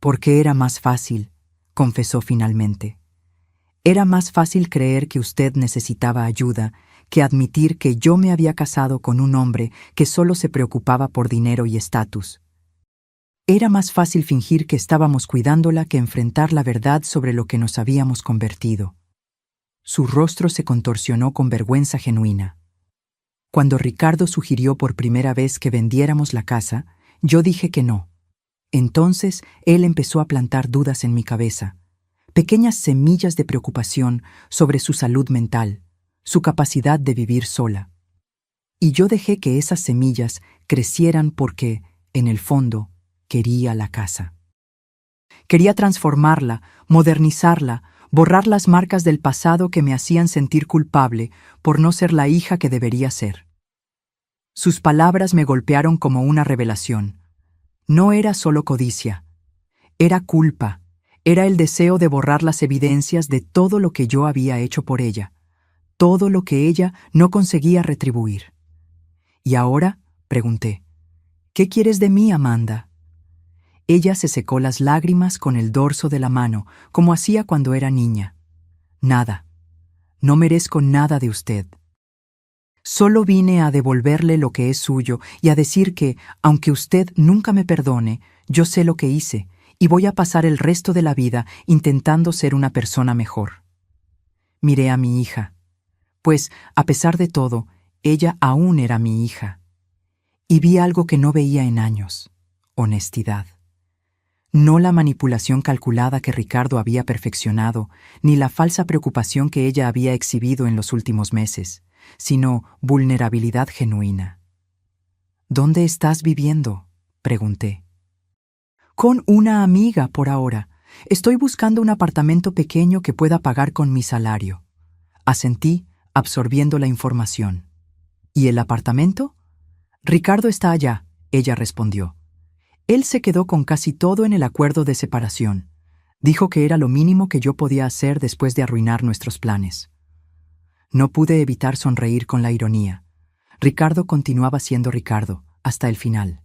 «Porque era más fácil», confesó finalmente. «Era más fácil creer que usted necesitaba ayuda que admitir que yo me había casado con un hombre que solo se preocupaba por dinero y estatus. Era más fácil fingir que estábamos cuidándola que enfrentar la verdad sobre lo que nos habíamos convertido». Su rostro se contorsionó con vergüenza genuina. Cuando Ricardo sugirió por primera vez que vendiéramos la casa, yo dije que no. Entonces él empezó a plantar dudas en mi cabeza, pequeñas semillas de preocupación sobre su salud mental, su capacidad de vivir sola. Y yo dejé que esas semillas crecieran porque, en el fondo, quería la casa. Quería transformarla, modernizarla, borrar las marcas del pasado que me hacían sentir culpable por no ser la hija que debería ser. Sus palabras me golpearon como una revelación. No era solo codicia, era culpa, era el deseo de borrar las evidencias de todo lo que yo había hecho por ella, todo lo que ella no conseguía retribuir. ¿Y ahora? Pregunté. ¿Qué quieres de mí, Amanda? Ella se secó las lágrimas con el dorso de la mano, como hacía cuando era niña. Nada. No merezco nada de usted. Solo vine a devolverle lo que es suyo y a decir que, aunque usted nunca me perdone, yo sé lo que hice y voy a pasar el resto de la vida intentando ser una persona mejor. Miré a mi hija, pues, a pesar de todo, ella aún era mi hija. Y vi algo que no veía en años: honestidad. No la manipulación calculada que Ricardo había perfeccionado, ni la falsa preocupación que ella había exhibido en los últimos meses, sino vulnerabilidad genuina. ¿Dónde estás viviendo?, pregunté. Con una amiga por ahora. Estoy buscando un apartamento pequeño que pueda pagar con mi salario. Asentí, absorbiendo la información. ¿Y el apartamento? Ricardo está allá, ella respondió. Él se quedó con casi todo en el acuerdo de separación. Dijo que era lo mínimo que yo podía hacer después de arruinar nuestros planes. No pude evitar sonreír con la ironía. Ricardo continuaba siendo Ricardo, hasta el final.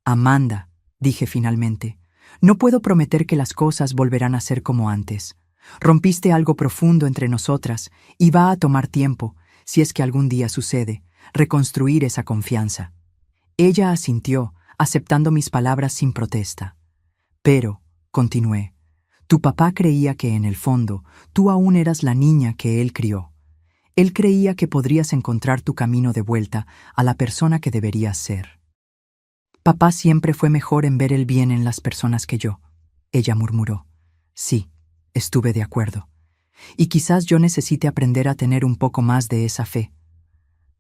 Amanda, dije finalmente, no puedo prometer que las cosas volverán a ser como antes. Rompiste algo profundo entre nosotras y va a tomar tiempo, si es que algún día sucede, reconstruir esa confianza. Ella asintió, aceptando mis palabras sin protesta. Pero, continué, tu papá creía que en el fondo tú aún eras la niña que él crió. Él creía que podrías encontrar tu camino de vuelta a la persona que deberías ser. Papá siempre fue mejor en ver el bien en las personas que yo, ella murmuró. Sí, estuve de acuerdo. Y quizás yo necesite aprender a tener un poco más de esa fe.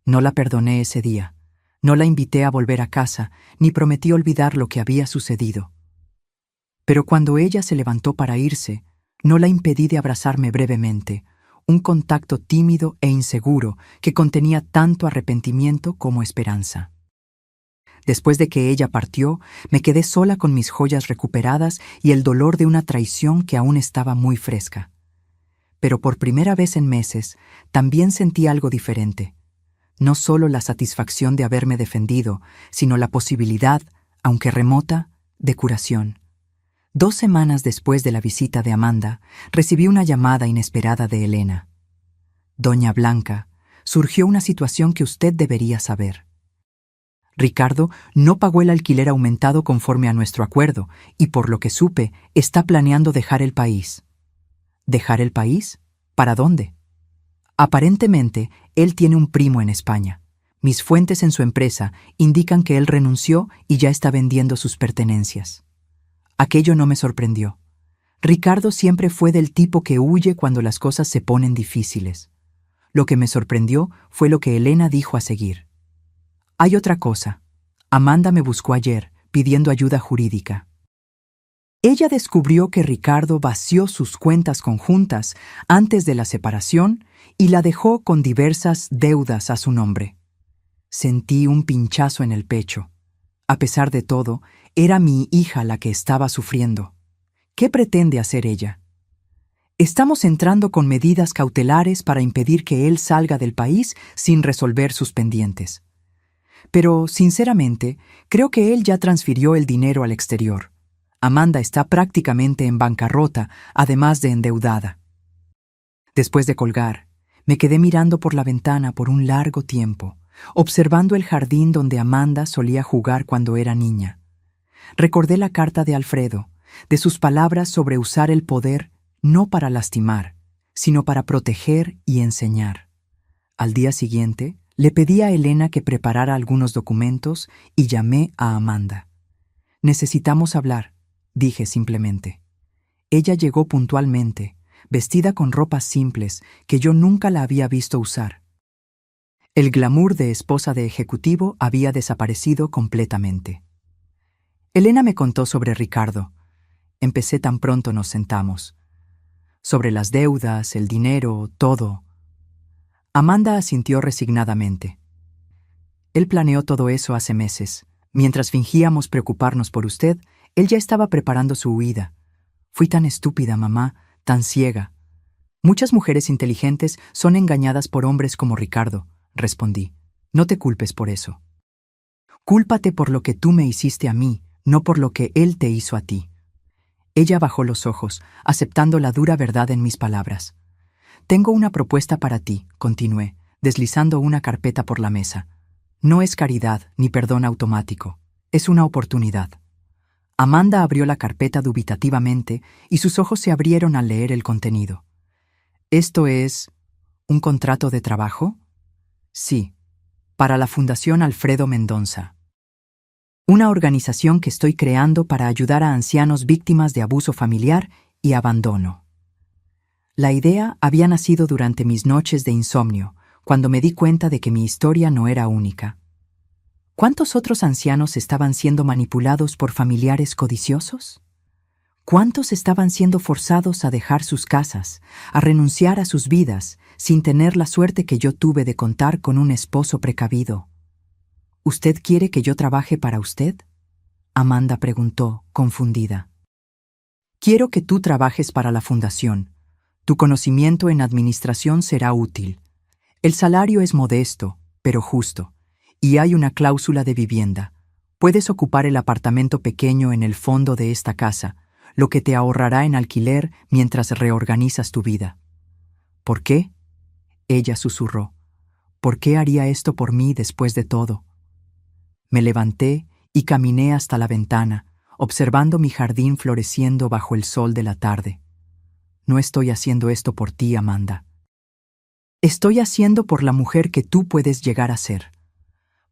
No la perdoné ese día. No la invité a volver a casa, ni prometí olvidar lo que había sucedido. Pero cuando ella se levantó para irse, no la impedí de abrazarme brevemente, un contacto tímido e inseguro que contenía tanto arrepentimiento como esperanza. Después de que ella partió, me quedé sola con mis joyas recuperadas y el dolor de una traición que aún estaba muy fresca. Pero por primera vez en meses, también sentí algo diferente. No solo la satisfacción de haberme defendido, sino la posibilidad, aunque remota, de curación. 2 semanas después de la visita de Amanda, recibí una llamada inesperada de Elena. Doña Blanca, surgió una situación que usted debería saber. Ricardo no pagó el alquiler aumentado conforme a nuestro acuerdo y, por lo que supe, está planeando dejar el país. ¿Dejar el país? ¿Para dónde? Aparentemente, él tiene un primo en España. Mis fuentes en su empresa indican que él renunció y ya está vendiendo sus pertenencias. Aquello no me sorprendió. Ricardo siempre fue del tipo que huye cuando las cosas se ponen difíciles. Lo que me sorprendió fue lo que Elena dijo a seguir. Hay otra cosa. Amanda me buscó ayer, pidiendo ayuda jurídica. Ella descubrió que Ricardo vació sus cuentas conjuntas antes de la separación y la dejó con diversas deudas a su nombre. Sentí un pinchazo en el pecho. A pesar de todo, era mi hija la que estaba sufriendo. ¿Qué pretende hacer ella? Estamos entrando con medidas cautelares para impedir que él salga del país sin resolver sus pendientes. Pero, sinceramente, creo que él ya transfirió el dinero al exterior. Amanda está prácticamente en bancarrota, además de endeudada. Después de colgar, me quedé mirando por la ventana por un largo tiempo, observando el jardín donde Amanda solía jugar cuando era niña. Recordé la carta de Alfredo, de sus palabras sobre usar el poder no para lastimar, sino para proteger y enseñar. Al día siguiente, le pedí a Elena que preparara algunos documentos y llamé a Amanda. Necesitamos hablar, dije simplemente. Ella llegó puntualmente, vestida con ropas simples que yo nunca la había visto usar. El glamour de esposa de ejecutivo había desaparecido completamente. Elena me contó sobre Ricardo. Empecé tan pronto nos sentamos. Sobre las deudas, el dinero, todo. Amanda asintió resignadamente. Él planeó todo eso hace meses, Mientras fingíamos preocuparnos por usted, él ya estaba preparando su huida. Fui tan estúpida, mamá, tan ciega. Muchas mujeres inteligentes son engañadas por hombres como Ricardo, respondí. No te culpes por eso. Cúlpate por lo que tú me hiciste a mí, no por lo que él te hizo a ti. Ella bajó los ojos, aceptando la dura verdad en mis palabras. Tengo una propuesta para ti, continué, deslizando una carpeta por la mesa. No es caridad ni perdón automático, es una oportunidad. Amanda abrió la carpeta dubitativamente y sus ojos se abrieron al leer el contenido. ¿Esto es un contrato de trabajo? Sí, para la Fundación Alfredo Mendonça. Una organización que estoy creando para ayudar a ancianos víctimas de abuso familiar y abandono. La idea había nacido durante mis noches de insomnio, cuando me di cuenta de que mi historia no era única. ¿Cuántos otros ancianos estaban siendo manipulados por familiares codiciosos? ¿Cuántos estaban siendo forzados a dejar sus casas, a renunciar a sus vidas, sin tener la suerte que yo tuve de contar con un esposo precavido? ¿Usted quiere que yo trabaje para usted? Amanda preguntó, confundida. Quiero que tú trabajes para la fundación. Tu conocimiento en administración será útil. El salario es modesto, pero justo, y hay una cláusula de vivienda. Puedes ocupar el apartamento pequeño en el fondo de esta casa, lo que te ahorrará en alquiler mientras reorganizas tu vida. ¿Por qué? Ella susurró. ¿Por qué haría esto por mí después de todo? Me levanté y caminé hasta la ventana, observando mi jardín floreciendo bajo el sol de la tarde. No estoy haciendo esto por ti, Amanda. Estoy haciendo por la mujer que tú puedes llegar a ser.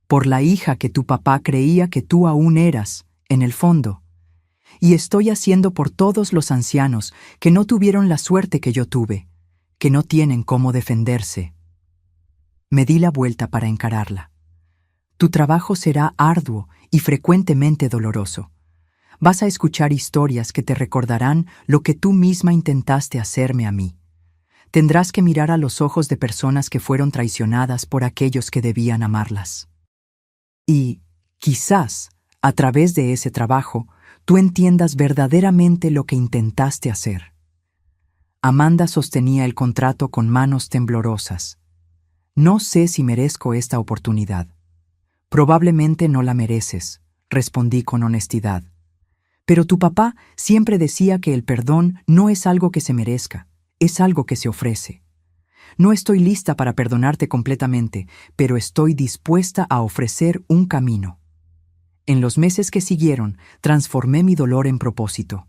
Por la hija que tu papá creía que tú aún eras, en el fondo. Y estoy haciendo por todos los ancianos que no tuvieron la suerte que yo tuve, que no tienen cómo defenderse. Me di la vuelta para encararla. Tu trabajo será arduo y frecuentemente doloroso. Vas a escuchar historias que te recordarán lo que tú misma intentaste hacerme a mí. Tendrás que mirar a los ojos de personas que fueron traicionadas por aquellos que debían amarlas. Y, quizás, a través de ese trabajo, tú entiendas verdaderamente lo que intentaste hacer. Amanda sostenía el contrato con manos temblorosas. No sé si merezco esta oportunidad. Probablemente no la mereces, respondí con honestidad. Pero tu papá siempre decía que el perdón no es algo que se merezca, es algo que se ofrece. No estoy lista para perdonarte completamente, pero estoy dispuesta a ofrecer un camino. En los meses que siguieron, transformé mi dolor en propósito.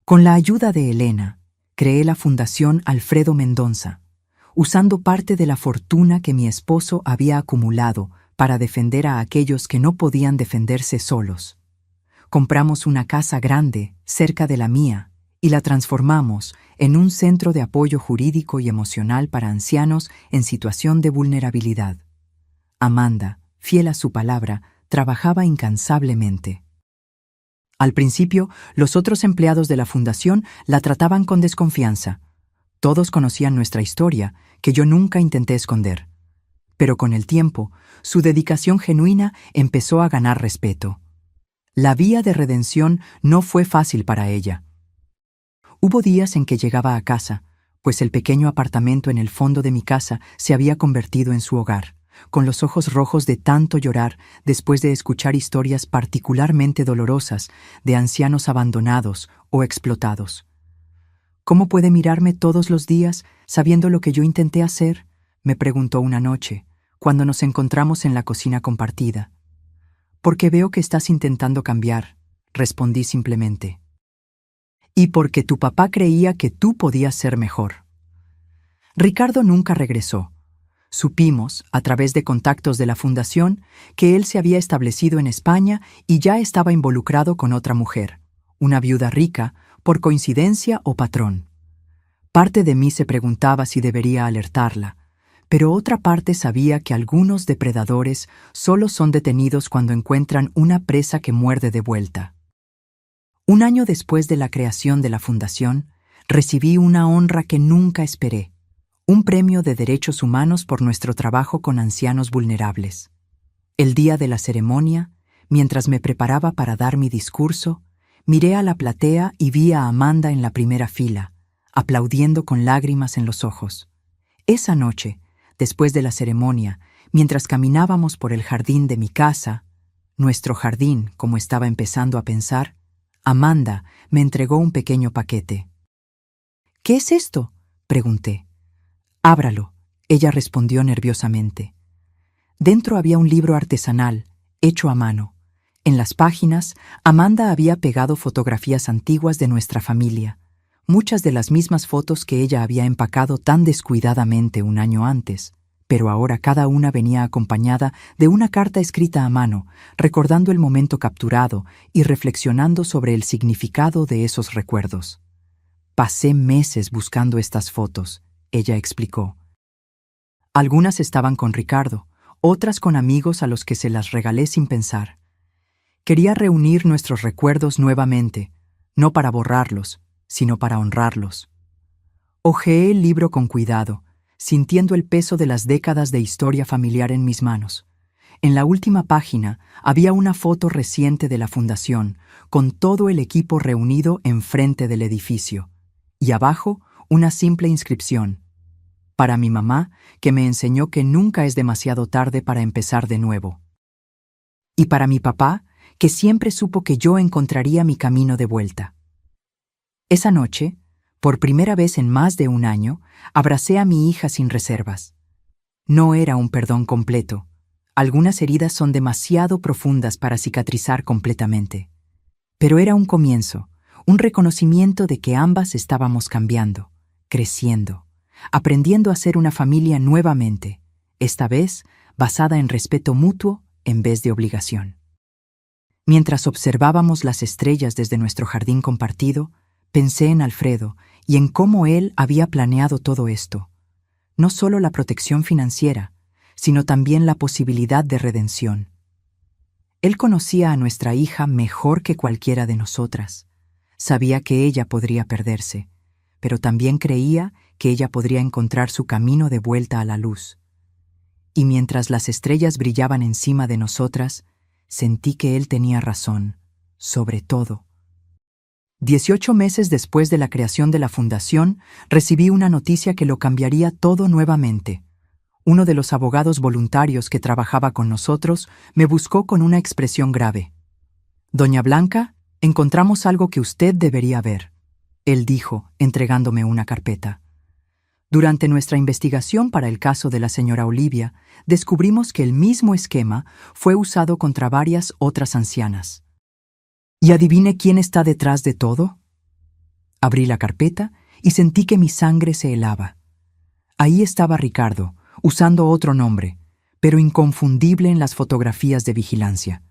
Con la ayuda de Elena, creé la Fundación Alfredo Mendonça, usando parte de la fortuna que mi esposo había acumulado para defender a aquellos que no podían defenderse solos. Compramos una casa grande, cerca de la mía, y la transformamos en un centro de apoyo jurídico y emocional para ancianos en situación de vulnerabilidad. Amanda, fiel a su palabra, trabajaba incansablemente. Al principio, los otros empleados de la fundación la trataban con desconfianza. Todos conocían nuestra historia, que yo nunca intenté esconder. Pero con el tiempo, su dedicación genuina empezó a ganar respeto. La vía de redención no fue fácil para ella. Hubo días en que llegaba a casa, pues el pequeño apartamento en el fondo de mi casa se había convertido en su hogar, con los ojos rojos de tanto llorar después de escuchar historias particularmente dolorosas de ancianos abandonados o explotados. ¿Cómo puede mirarme todos los días sabiendo lo que yo intenté hacer?, me preguntó una noche, cuando nos encontramos en la cocina compartida. Porque veo que estás intentando cambiar, respondí simplemente. Y porque tu papá creía que tú podías ser mejor. Ricardo nunca regresó. Supimos, a través de contactos de la fundación, que él se había establecido en España y ya estaba involucrado con otra mujer, una viuda rica, por coincidencia o patrón. Parte de mí se preguntaba si debería alertarla, pero otra parte sabía que algunos depredadores solo son detenidos cuando encuentran una presa que muerde de vuelta. Un año después de la creación de la fundación, recibí una honra que nunca esperé, un premio de derechos humanos por nuestro trabajo con ancianos vulnerables. El día de la ceremonia, Mientras me preparaba para dar mi discurso, miré a la platea y vi a Amanda en la primera fila, aplaudiendo con lágrimas en los ojos. Esa noche, después de la ceremonia, mientras caminábamos por el jardín de mi casa, nuestro jardín, como estaba empezando a pensar, Amanda me entregó un pequeño paquete. «¿Qué es esto?», pregunté. «Ábralo», ella respondió nerviosamente. Dentro había un libro artesanal, hecho a mano. En las páginas, Amanda había pegado fotografías antiguas de nuestra familia, muchas de las mismas fotos que ella había empacado tan descuidadamente un año antes, pero ahora cada una venía acompañada de una carta escrita a mano, recordando el momento capturado y reflexionando sobre el significado de esos recuerdos. «Pasé meses buscando estas fotos», ella explicó. Algunas estaban con Ricardo, otras con amigos a los que se las regalé sin pensar. Quería reunir nuestros recuerdos nuevamente, no para borrarlos, sino para honrarlos. Hojeé el libro con cuidado, sintiendo el peso de las décadas de historia familiar en mis manos. En la última página había una foto reciente de la fundación, con todo el equipo reunido enfrente del edificio, y abajo una simple inscripción: «Para mi mamá, que me enseñó que nunca es demasiado tarde para empezar de nuevo». Y para mi papá, que siempre supo que yo encontraría mi camino de vuelta. Esa noche, por primera vez en más de un año, abracé a mi hija sin reservas. No era un perdón completo. Algunas heridas son demasiado profundas para cicatrizar completamente. Pero era un comienzo, un reconocimiento de que ambas estábamos cambiando, creciendo, aprendiendo a ser una familia nuevamente, esta vez basada en respeto mutuo en vez de obligación. Mientras observábamos las estrellas desde nuestro jardín compartido, pensé en Alfredo y en cómo él había planeado todo esto. No solo la protección financiera, sino también la posibilidad de redención. Él conocía a nuestra hija mejor que cualquiera de nosotras. Sabía que ella podría perderse, pero también creía que ella podría encontrar su camino de vuelta a la luz. Y mientras las estrellas brillaban encima de nosotras, sentí que él tenía razón, sobre todo. 18 meses después de la creación de la fundación, recibí una noticia que lo cambiaría todo nuevamente. Uno de los abogados voluntarios que trabajaba con nosotros me buscó con una expresión grave. «Doña Blanca, encontramos algo que usted debería ver», él dijo, entregándome una carpeta. Durante nuestra investigación para el caso de la señora Olivia, descubrimos que el mismo esquema fue usado contra varias otras ancianas. ¿Y adivine quién está detrás de todo? Abrí la carpeta y sentí que mi sangre se helaba. Ahí estaba Ricardo, usando otro nombre, pero inconfundible en las fotografías de vigilancia.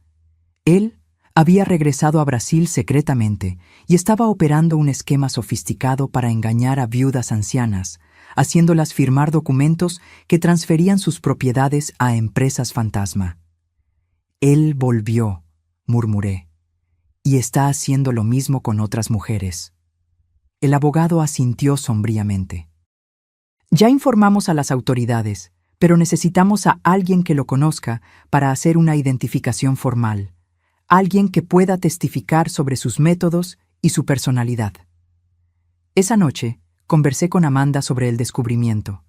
Él había regresado a Brasil secretamente y estaba operando un esquema sofisticado para engañar a viudas ancianas, haciéndolas firmar documentos que transferían sus propiedades a empresas fantasma. «Él volvió», murmuré, «y está haciendo lo mismo con otras mujeres». El abogado asintió sombríamente. «Ya informamos a las autoridades, pero necesitamos a alguien que lo conozca para hacer una identificación formal, alguien que pueda testificar sobre sus métodos y su personalidad». Esa noche, conversé con Amanda sobre el descubrimiento.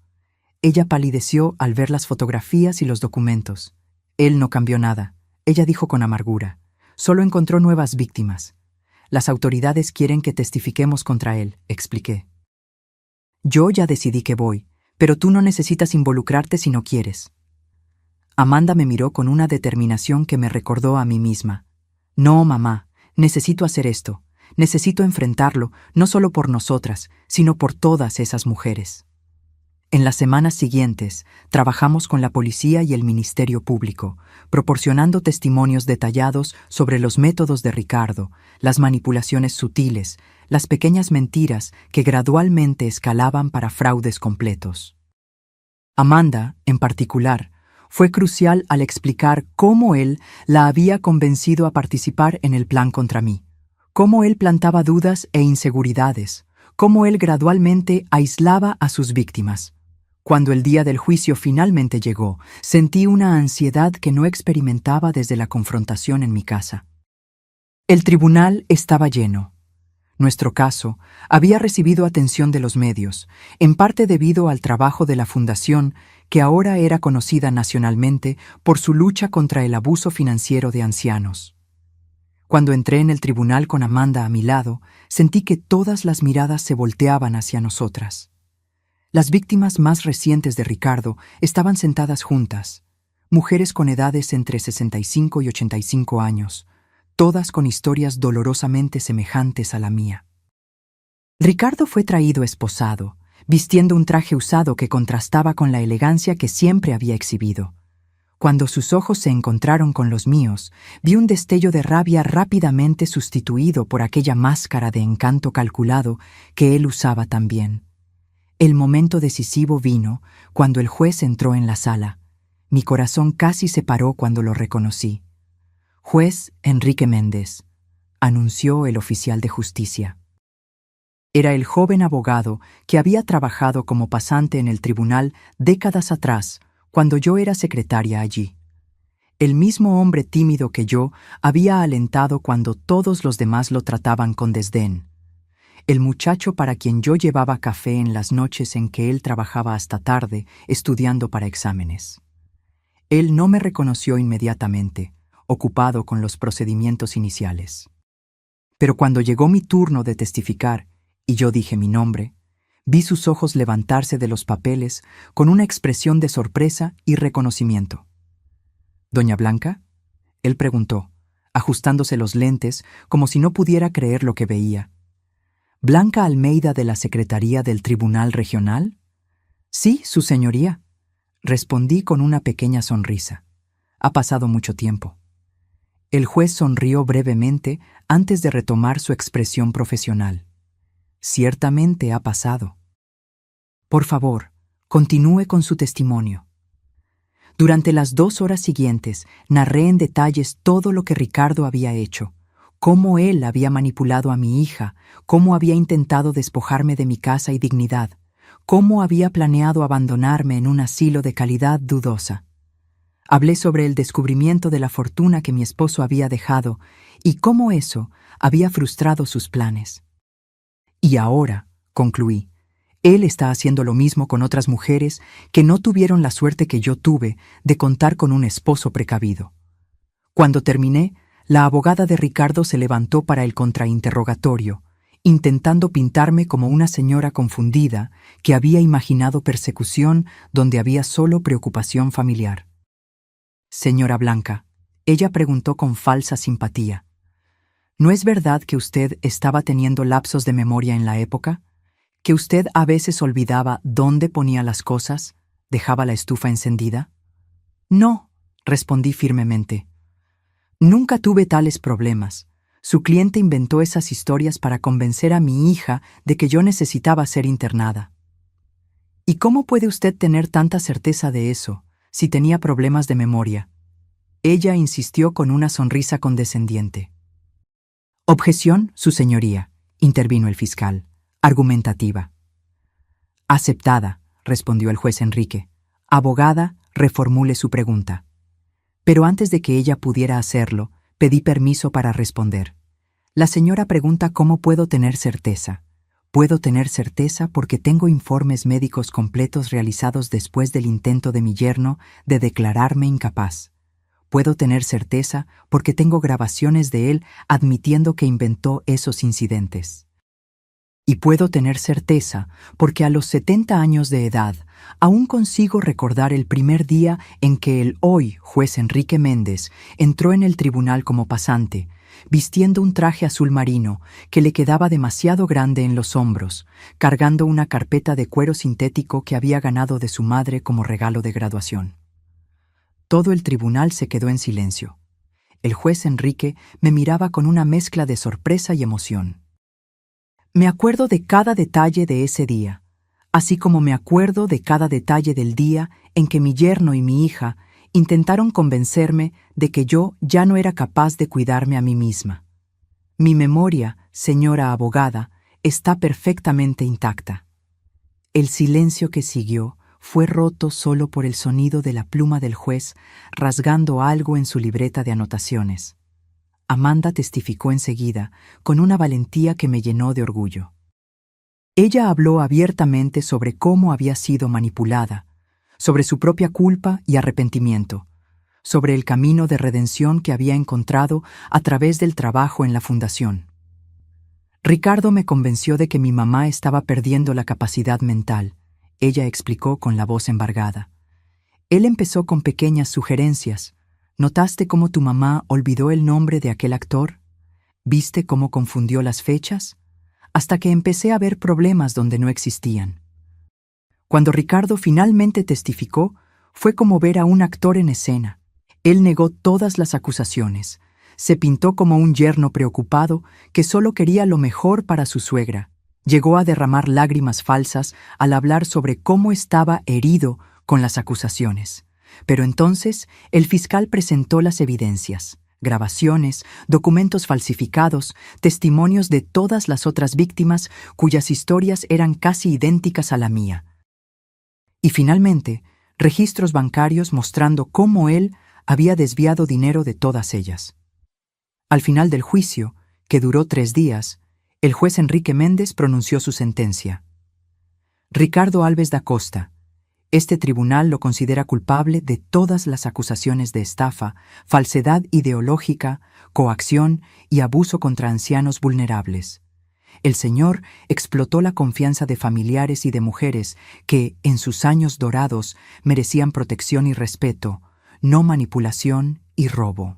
Ella palideció al ver las fotografías y los documentos. Él no cambió nada, ella dijo con amargura. Solo encontró nuevas víctimas. Las autoridades quieren que testifiquemos contra él, expliqué. Yo ya decidí que voy, pero tú no necesitas involucrarte si no quieres. Amanda me miró con una determinación que me recordó a mí misma. No, mamá, necesito hacer esto. Necesito enfrentarlo, no solo por nosotras, sino por todas esas mujeres. En las semanas siguientes, trabajamos con la policía y el Ministerio Público, proporcionando testimonios detallados sobre los métodos de Ricardo, las manipulaciones sutiles, las pequeñas mentiras que gradualmente escalaban para fraudes completos. Amanda, en particular, fue crucial al explicar cómo él la había convencido a participar en el plan contra mí. Cómo él plantaba dudas e inseguridades, cómo él gradualmente aislaba a sus víctimas. Cuando el día del juicio finalmente llegó, sentí una ansiedad que no experimentaba desde la confrontación en mi casa. El tribunal estaba lleno. Nuestro caso había recibido atención de los medios, en parte debido al trabajo de la Fundación, que ahora era conocida nacionalmente por su lucha contra el abuso financiero de ancianos. Cuando entré en el tribunal con Amanda a mi lado, sentí que todas las miradas se volteaban hacia nosotras. Las víctimas más recientes de Ricardo estaban sentadas juntas, mujeres con edades entre 65 y 85 años, todas con historias dolorosamente semejantes a la mía. Ricardo fue traído esposado, vistiendo un traje usado que contrastaba con la elegancia que siempre había exhibido. Cuando sus ojos se encontraron con los míos, vi un destello de rabia rápidamente sustituido por aquella máscara de encanto calculado que él usaba también. El momento decisivo vino cuando el juez entró en la sala. Mi corazón casi se paró cuando lo reconocí. Juez Enrique Méndez, anunció el oficial de justicia. Era el joven abogado que había trabajado como pasante en el tribunal décadas atrás, cuando yo era secretaria allí. El mismo hombre tímido que yo había alentado cuando todos los demás lo trataban con desdén. El muchacho para quien yo llevaba café en las noches en que él trabajaba hasta tarde, estudiando para exámenes. Él no me reconoció inmediatamente, ocupado con los procedimientos iniciales. Pero cuando llegó mi turno de testificar, y yo dije mi nombre, vi sus ojos levantarse de los papeles con una expresión de sorpresa y reconocimiento. «¿Doña Blanca?», él preguntó, ajustándose los lentes como si no pudiera creer lo que veía. «¿Blanca Almeida de la Secretaría del Tribunal Regional?». «Sí, su señoría», respondí con una pequeña sonrisa. «Ha pasado mucho tiempo». El juez sonrió brevemente antes de retomar su expresión profesional. «Ciertamente ha pasado. Por favor, continúe con su testimonio». Durante las 2 horas siguientes, narré en detalles todo lo que Ricardo había hecho, cómo él había manipulado a mi hija, cómo había intentado despojarme de mi casa y dignidad, cómo había planeado abandonarme en un asilo de calidad dudosa. Hablé sobre el descubrimiento de la fortuna que mi esposo había dejado y cómo eso había frustrado sus planes. «Y ahora», concluí, «él está haciendo lo mismo con otras mujeres que no tuvieron la suerte que yo tuve de contar con un esposo precavido». Cuando terminé, la abogada de Ricardo se levantó para el contrainterrogatorio, intentando pintarme como una señora confundida que había imaginado persecución donde había solo preocupación familiar. «Señora Blanca», ella preguntó con falsa simpatía, «¿no es verdad que usted estaba teniendo lapsos de memoria en la época? ¿Que usted a veces olvidaba dónde ponía las cosas, dejaba la estufa encendida?» «No», respondí firmemente. «Nunca tuve tales problemas. Su cliente inventó esas historias para convencer a mi hija de que yo necesitaba ser internada». «¿Y cómo puede usted tener tanta certeza de eso, si tenía problemas de memoria?». Ella insistió con una sonrisa condescendiente. «Objeción, su señoría», intervino el fiscal, argumentativa. «Aceptada», respondió el juez Enrique. «Abogada, reformule su pregunta». Pero antes de que ella pudiera hacerlo, pedí permiso para responder. «La señora pregunta cómo puedo tener certeza. Puedo tener certeza porque tengo informes médicos completos realizados después del intento de mi yerno de declararme incapaz. Puedo tener certeza porque tengo grabaciones de él admitiendo que inventó esos incidentes. Y puedo tener certeza porque a los 70 años de edad aún consigo recordar el primer día en que el hoy juez Enrique Méndez entró en el tribunal como pasante, vistiendo un traje azul marino que le quedaba demasiado grande en los hombros, cargando una carpeta de cuero sintético que había ganado de su madre como regalo de graduación. Todo el tribunal se quedó en silencio. El juez Enrique me miraba con una mezcla de sorpresa y emoción. Me acuerdo de cada detalle de ese día, así como me acuerdo de cada detalle del día en que mi yerno y mi hija intentaron convencerme de que yo ya no era capaz de cuidarme a mí misma. Mi memoria, señora abogada, está perfectamente intacta. El silencio que siguió fue roto solo por el sonido de la pluma del juez rasgando algo en su libreta de anotaciones. Amanda testificó enseguida, con una valentía que me llenó de orgullo. Ella habló abiertamente sobre cómo había sido manipulada, sobre su propia culpa y arrepentimiento, sobre el camino de redención que había encontrado a través del trabajo en la fundación. Ricardo me convenció de que mi mamá estaba perdiendo la capacidad mental, ella explicó con la voz embargada. Él empezó con pequeñas sugerencias. ¿Notaste cómo tu mamá olvidó el nombre de aquel actor? ¿Viste cómo confundió las fechas? Hasta que empecé a ver problemas donde no existían. Cuando Ricardo finalmente testificó, fue como ver a un actor en escena. Él negó todas las acusaciones. Se pintó como un yerno preocupado que solo quería lo mejor para su suegra. Llegó a derramar lágrimas falsas al hablar sobre cómo estaba herido con las acusaciones. Pero entonces el fiscal presentó las evidencias, grabaciones, documentos falsificados, testimonios de todas las otras víctimas cuyas historias eran casi idénticas a la mía. Y finalmente, registros bancarios mostrando cómo él había desviado dinero de todas ellas. Al final del juicio, que duró 3 días, el juez Enrique Méndez pronunció su sentencia. Ricardo Alves da Costa. Este tribunal lo considera culpable de todas las acusaciones de estafa, falsedad ideológica, coacción y abuso contra ancianos vulnerables. El señor explotó la confianza de familiares y de mujeres que, en sus años dorados, merecían protección y respeto, no manipulación y robo.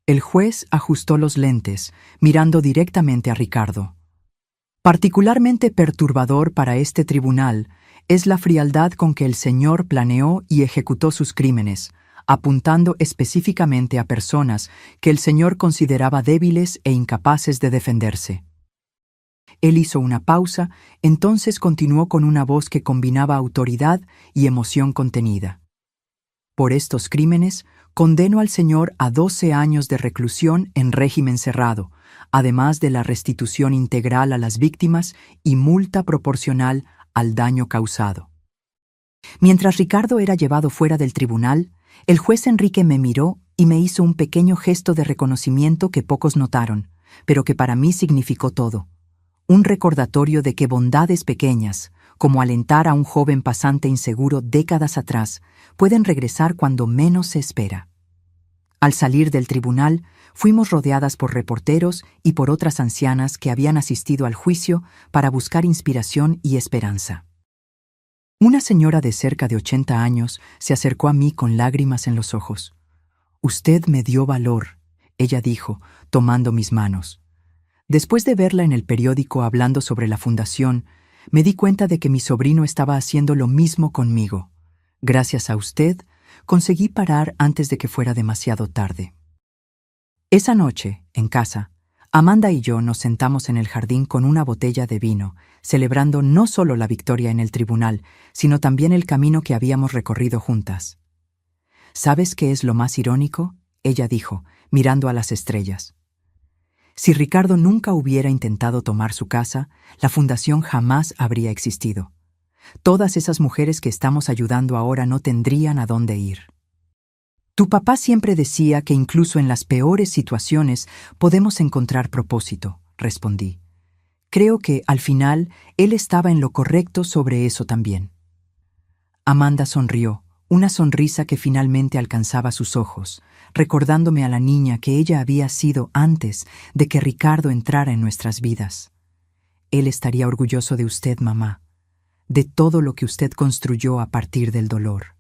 El juez ajustó los lentes, mirando directamente a Ricardo. Particularmente perturbador para este tribunal es la frialdad con que el señor planeó y ejecutó sus crímenes, apuntando específicamente a personas que el señor consideraba débiles e incapaces de defenderse. Él hizo una pausa, entonces continuó con una voz que combinaba autoridad y emoción contenida. Por estos crímenes, condeno al señor a 12 años de reclusión en régimen cerrado, además de la restitución integral a las víctimas y multa proporcional al daño causado. Mientras Ricardo era llevado fuera del tribunal, el juez Enrique me miró y me hizo un pequeño gesto de reconocimiento que pocos notaron, pero que para mí significó todo. Un recordatorio de que bondades pequeñas, como alentar a un joven pasante inseguro décadas atrás, pueden regresar cuando menos se espera. Al salir del tribunal, fuimos rodeadas por reporteros y por otras ancianas que habían asistido al juicio para buscar inspiración y esperanza. Una señora de cerca de 80 años se acercó a mí con lágrimas en los ojos. «Usted me dio valor», ella dijo, tomando mis manos. Después de verla en el periódico hablando sobre la fundación, me di cuenta de que mi sobrino estaba haciendo lo mismo conmigo. Gracias a usted, conseguí parar antes de que fuera demasiado tarde. Esa noche, en casa, Amanda y yo nos sentamos en el jardín con una botella de vino, celebrando no solo la victoria en el tribunal, sino también el camino que habíamos recorrido juntas. ¿Sabes qué es lo más irónico?, ella dijo, mirando a las estrellas. Si Ricardo nunca hubiera intentado tomar su casa, la fundación jamás habría existido. Todas esas mujeres que estamos ayudando ahora no tendrían a dónde ir. Tu papá siempre decía que incluso en las peores situaciones podemos encontrar propósito, respondí. Creo que, al final, él estaba en lo correcto sobre eso también. Amanda sonrió, una sonrisa que finalmente alcanzaba sus ojos, recordándome a la niña que ella había sido antes de que Ricardo entrara en nuestras vidas. Él estaría orgulloso de usted, mamá, de todo lo que usted construyó a partir del dolor.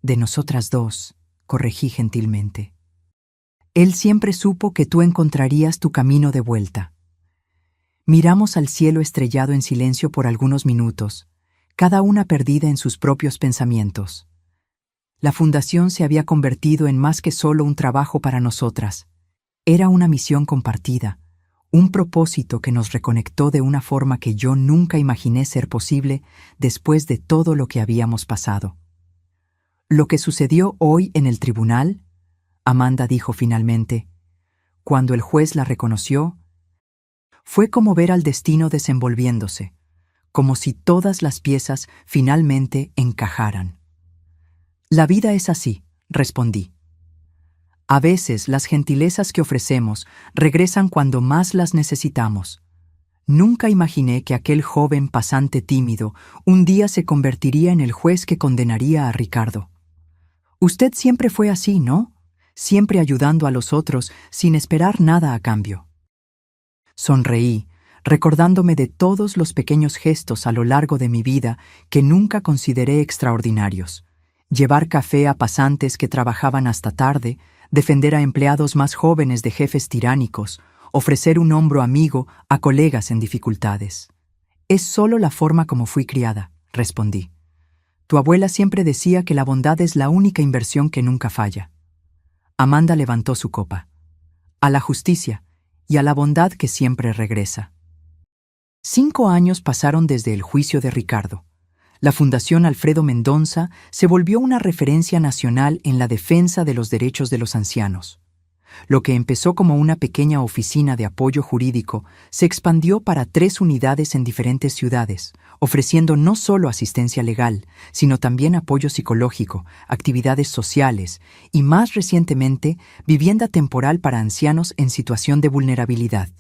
De nosotras dos, corregí gentilmente. Él siempre supo que tú encontrarías tu camino de vuelta. Miramos al cielo estrellado en silencio por algunos minutos, cada una perdida en sus propios pensamientos. La fundación se había convertido en más que solo un trabajo para nosotras. Era una misión compartida, un propósito que nos reconectó de una forma que yo nunca imaginé ser posible después de todo lo que habíamos pasado. Lo que sucedió hoy en el tribunal, Amanda dijo finalmente, cuando el juez la reconoció, fue como ver al destino desenvolviéndose, como si todas las piezas finalmente encajaran. La vida es así, respondí. A veces las gentilezas que ofrecemos regresan cuando más las necesitamos. Nunca imaginé que aquel joven pasante tímido un día se convertiría en el juez que condenaría a Ricardo. Usted siempre fue así, ¿no? Siempre ayudando a los otros sin esperar nada a cambio. Sonreí, recordándome de todos los pequeños gestos a lo largo de mi vida que nunca consideré extraordinarios. Llevar café a pasantes que trabajaban hasta tarde, defender a empleados más jóvenes de jefes tiránicos, ofrecer un hombro amigo a colegas en dificultades. Es solo la forma como fui criada, respondí. Tu abuela siempre decía que la bondad es la única inversión que nunca falla. Amanda levantó su copa. A la justicia y a la bondad que siempre regresa. 5 años pasaron desde el juicio de Ricardo. La Fundación Alfredo Mendonça se volvió una referencia nacional en la defensa de los derechos de los ancianos. Lo que empezó como una pequeña oficina de apoyo jurídico se expandió para 3 unidades en diferentes ciudades, ofreciendo no solo asistencia legal, sino también apoyo psicológico, actividades sociales y, más recientemente, vivienda temporal para ancianos en situación de vulnerabilidad.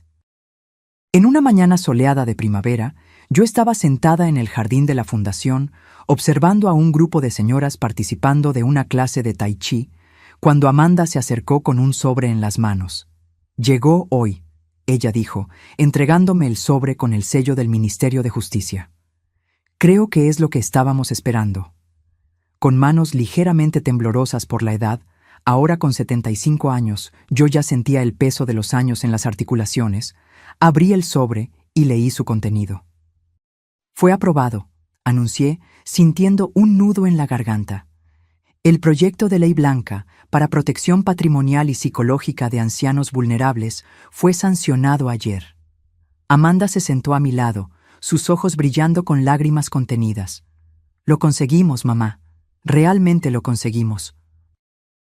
En una mañana soleada de primavera, yo estaba sentada en el jardín de la fundación, observando a un grupo de señoras participando de una clase de tai chi, cuando Amanda se acercó con un sobre en las manos. Llegó hoy, ella dijo, entregándome el sobre con el sello del Ministerio de Justicia. Creo que es lo que estábamos esperando. Con manos ligeramente temblorosas por la edad, ahora con 75 años, yo ya sentía el peso de los años en las articulaciones, abrí el sobre y leí su contenido. Fue aprobado, anuncié, sintiendo un nudo en la garganta. El proyecto de ley blanca para protección patrimonial y psicológica de ancianos vulnerables fue sancionado ayer. Amanda se sentó a mi lado, sus ojos brillando con lágrimas contenidas. Lo conseguimos, mamá. Realmente lo conseguimos.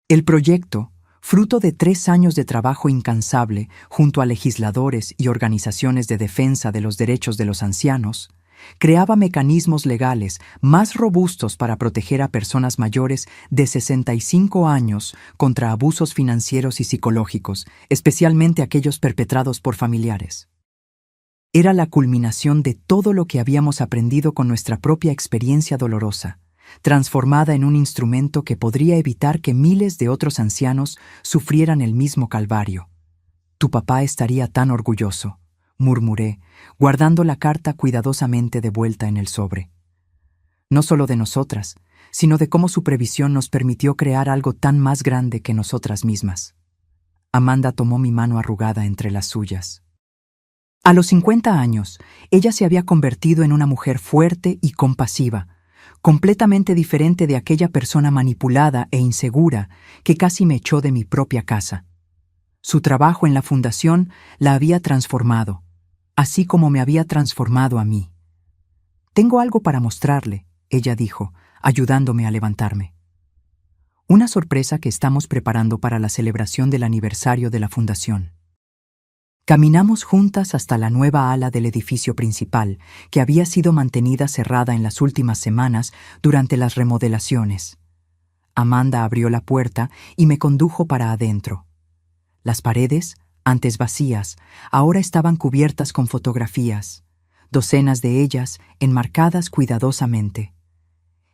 El proyecto, fruto de 3 años de trabajo incansable junto a legisladores y organizaciones de defensa de los derechos de los ancianos, creaba mecanismos legales más robustos para proteger a personas mayores de 65 años contra abusos financieros y psicológicos, especialmente aquellos perpetrados por familiares. Era la culminación de todo lo que habíamos aprendido con nuestra propia experiencia dolorosa, transformada en un instrumento que podría evitar que miles de otros ancianos sufrieran el mismo calvario. Tu papá estaría tan orgulloso, murmuré, guardando la carta cuidadosamente de vuelta en el sobre. No solo de nosotras, sino de cómo su previsión nos permitió crear algo tan más grande que nosotras mismas. Amanda tomó mi mano arrugada entre las suyas. A los 50 años, ella se había convertido en una mujer fuerte y compasiva, completamente diferente de aquella persona manipulada e insegura que casi me echó de mi propia casa. Su trabajo en la fundación la había transformado, así como me había transformado a mí. Tengo algo para mostrarle, ella dijo, ayudándome a levantarme. Una sorpresa que estamos preparando para la celebración del aniversario de la fundación. Caminamos juntas hasta la nueva ala del edificio principal, que había sido mantenida cerrada en las últimas semanas durante las remodelaciones. Amanda abrió la puerta y me condujo para adentro. Las paredes, antes vacías, ahora estaban cubiertas con fotografías, docenas de ellas enmarcadas cuidadosamente.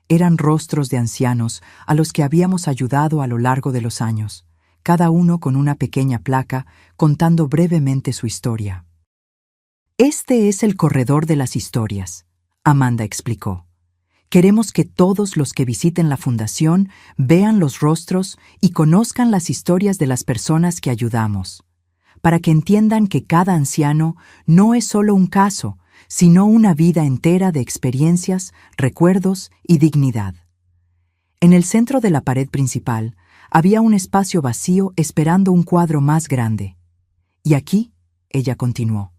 Eran rostros de ancianos a los que habíamos ayudado a lo largo de los años, cada uno con una pequeña placa contando brevemente su historia. Este es el corredor de las historias, Amanda explicó. Queremos que todos los que visiten la fundación vean los rostros y conozcan las historias de las personas que ayudamos, para que entiendan que cada anciano no es solo un caso, sino una vida entera de experiencias, recuerdos y dignidad. En el centro de la pared principal había un espacio vacío esperando un cuadro más grande. Y aquí, ella continuó,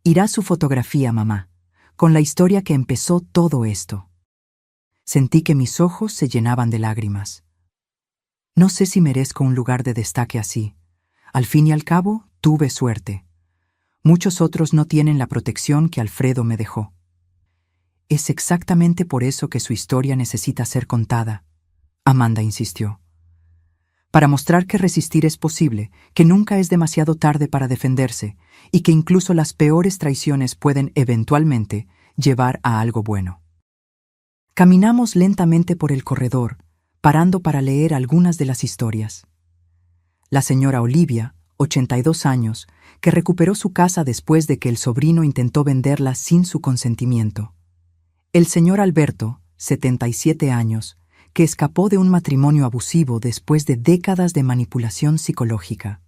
irá su fotografía, mamá, con la historia que empezó todo esto. Sentí que mis ojos se llenaban de lágrimas. No sé si merezco un lugar de destaque así. Al fin y al cabo, tuve suerte. Muchos otros no tienen la protección que Alfredo me dejó. Es exactamente por eso que su historia necesita ser contada, Amanda insistió. Para mostrar que resistir es posible, que nunca es demasiado tarde para defenderse y que incluso las peores traiciones pueden eventualmente llevar a algo bueno. Caminamos lentamente por el corredor, parando para leer algunas de las historias. La señora Olivia, 82 años, que recuperó su casa después de que el sobrino intentó venderla sin su consentimiento. El señor Alberto, 77 años, que escapó de un matrimonio abusivo después de décadas de manipulación psicológica.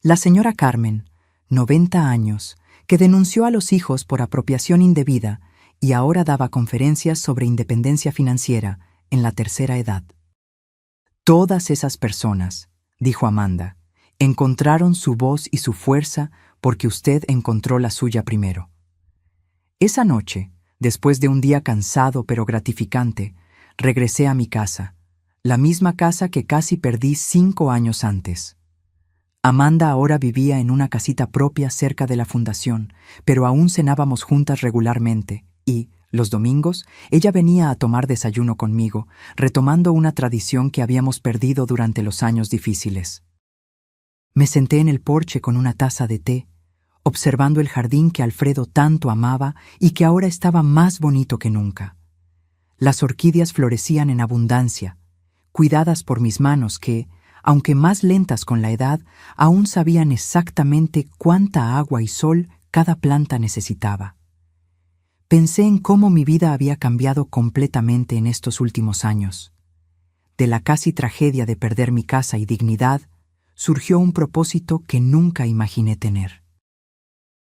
La señora Carmen, 90 años, que denunció a los hijos por apropiación indebida y ahora daba conferencias sobre independencia financiera en la tercera edad. Todas esas personas, dijo Amanda, encontraron su voz y su fuerza porque usted encontró la suya primero. Esa noche, después de un día cansado pero gratificante, regresé a mi casa, la misma casa que casi perdí 5 años antes. Amanda ahora vivía en una casita propia cerca de la fundación, pero aún cenábamos juntas regularmente y, los domingos, ella venía a tomar desayuno conmigo, retomando una tradición que habíamos perdido durante los años difíciles. Me senté en el porche con una taza de té, observando el jardín que Alfredo tanto amaba y que ahora estaba más bonito que nunca. Las orquídeas florecían en abundancia, cuidadas por mis manos que, aunque más lentas con la edad, aún sabían exactamente cuánta agua y sol cada planta necesitaba. Pensé en cómo mi vida había cambiado completamente en estos últimos años. De la casi tragedia de perder mi casa y dignidad, surgió un propósito que nunca imaginé tener.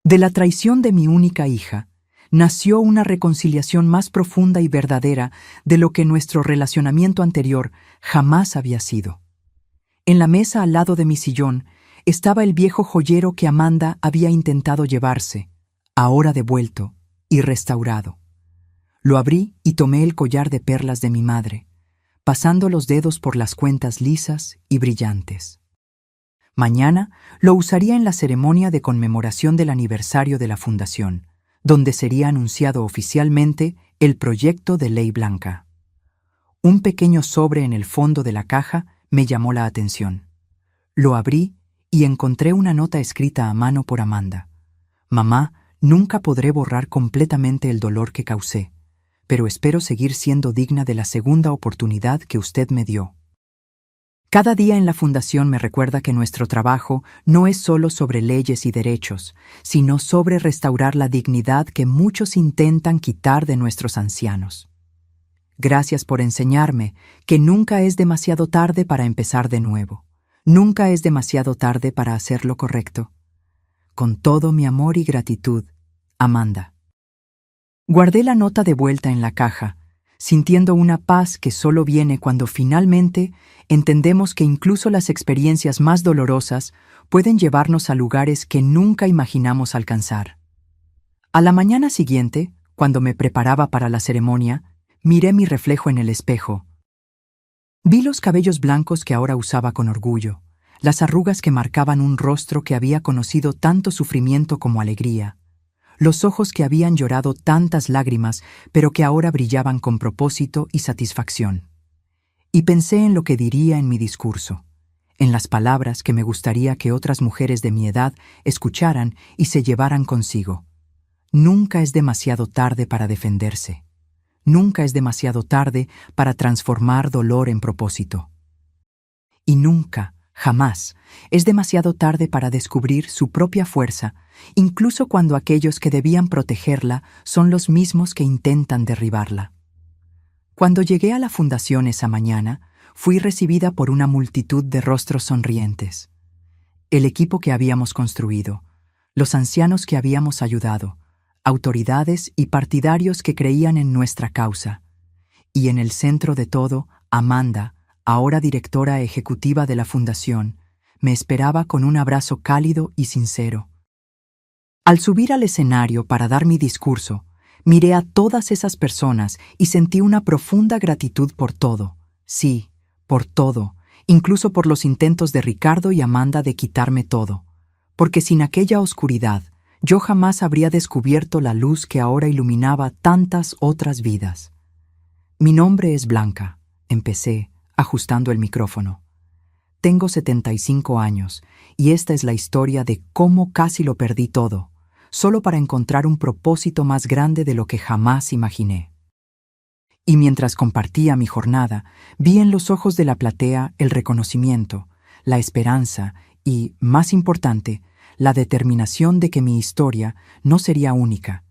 De la traición de mi única hija, nació una reconciliación más profunda y verdadera de lo que nuestro relacionamiento anterior jamás había sido. En la mesa al lado de mi sillón estaba el viejo joyero que Amanda había intentado llevarse, ahora devuelto y restaurado. Lo abrí y tomé el collar de perlas de mi madre, pasando los dedos por las cuentas lisas y brillantes. Mañana lo usaría en la ceremonia de conmemoración del aniversario de la fundación, donde sería anunciado oficialmente el proyecto de ley blanca. Un pequeño sobre en el fondo de la caja me llamó la atención. Lo abrí y encontré una nota escrita a mano por Amanda. Mamá, nunca podré borrar completamente el dolor que causé, pero espero seguir siendo digna de la segunda oportunidad que usted me dio. Cada día en la fundación me recuerda que nuestro trabajo no es solo sobre leyes y derechos, sino sobre restaurar la dignidad que muchos intentan quitar de nuestros ancianos. Gracias por enseñarme que nunca es demasiado tarde para empezar de nuevo. Nunca es demasiado tarde para hacer lo correcto. Con todo mi amor y gratitud, Amanda. Guardé la nota de vuelta en la caja, sintiendo una paz que solo viene cuando finalmente entendemos que incluso las experiencias más dolorosas pueden llevarnos a lugares que nunca imaginamos alcanzar. A la mañana siguiente, cuando me preparaba para la ceremonia, miré mi reflejo en el espejo. Vi los cabellos blancos que ahora usaba con orgullo, las arrugas que marcaban un rostro que había conocido tanto sufrimiento como alegría, los ojos que habían llorado tantas lágrimas, pero que ahora brillaban con propósito y satisfacción. Y pensé en lo que diría en mi discurso, en las palabras que me gustaría que otras mujeres de mi edad escucharan y se llevaran consigo. Nunca es demasiado tarde para defenderse. Nunca es demasiado tarde para transformar dolor en propósito. Y nunca, jamás, es demasiado tarde para descubrir su propia fuerza, incluso cuando aquellos que debían protegerla son los mismos que intentan derribarla. Cuando llegué a la fundación esa mañana, fui recibida por una multitud de rostros sonrientes. El equipo que habíamos construido, los ancianos que habíamos ayudado, autoridades y partidarios que creían en nuestra causa. Y en el centro de todo, Amanda, ahora directora ejecutiva de la fundación, me esperaba con un abrazo cálido y sincero. Al subir al escenario para dar mi discurso, miré a todas esas personas y sentí una profunda gratitud por todo. Sí, por todo, incluso por los intentos de Ricardo y Amanda de quitarme todo. Porque sin aquella oscuridad, yo jamás habría descubierto la luz que ahora iluminaba tantas otras vidas. Mi nombre es Blanca, empecé, ajustando el micrófono. Tengo 75 años y esta es la historia de cómo casi lo perdí todo, solo para encontrar un propósito más grande de lo que jamás imaginé. Y mientras compartía mi jornada, vi en los ojos de la platea el reconocimiento, la esperanza y, más importante, la determinación de que mi historia no sería única,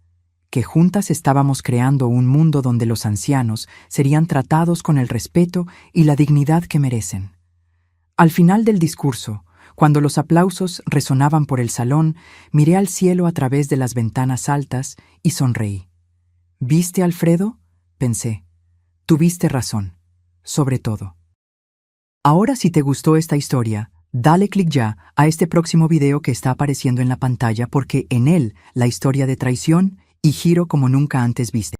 que juntas estábamos creando un mundo donde los ancianos serían tratados con el respeto y la dignidad que merecen. Al final del discurso, cuando los aplausos resonaban por el salón, miré al cielo a través de las ventanas altas y sonreí. ¿Viste, Alfredo?, pensé. Tuviste razón, sobre todo. Ahora, si te gustó esta historia, dale clic ya a este próximo video que está apareciendo en la pantalla porque en él la historia de traición y giro como nunca antes viste.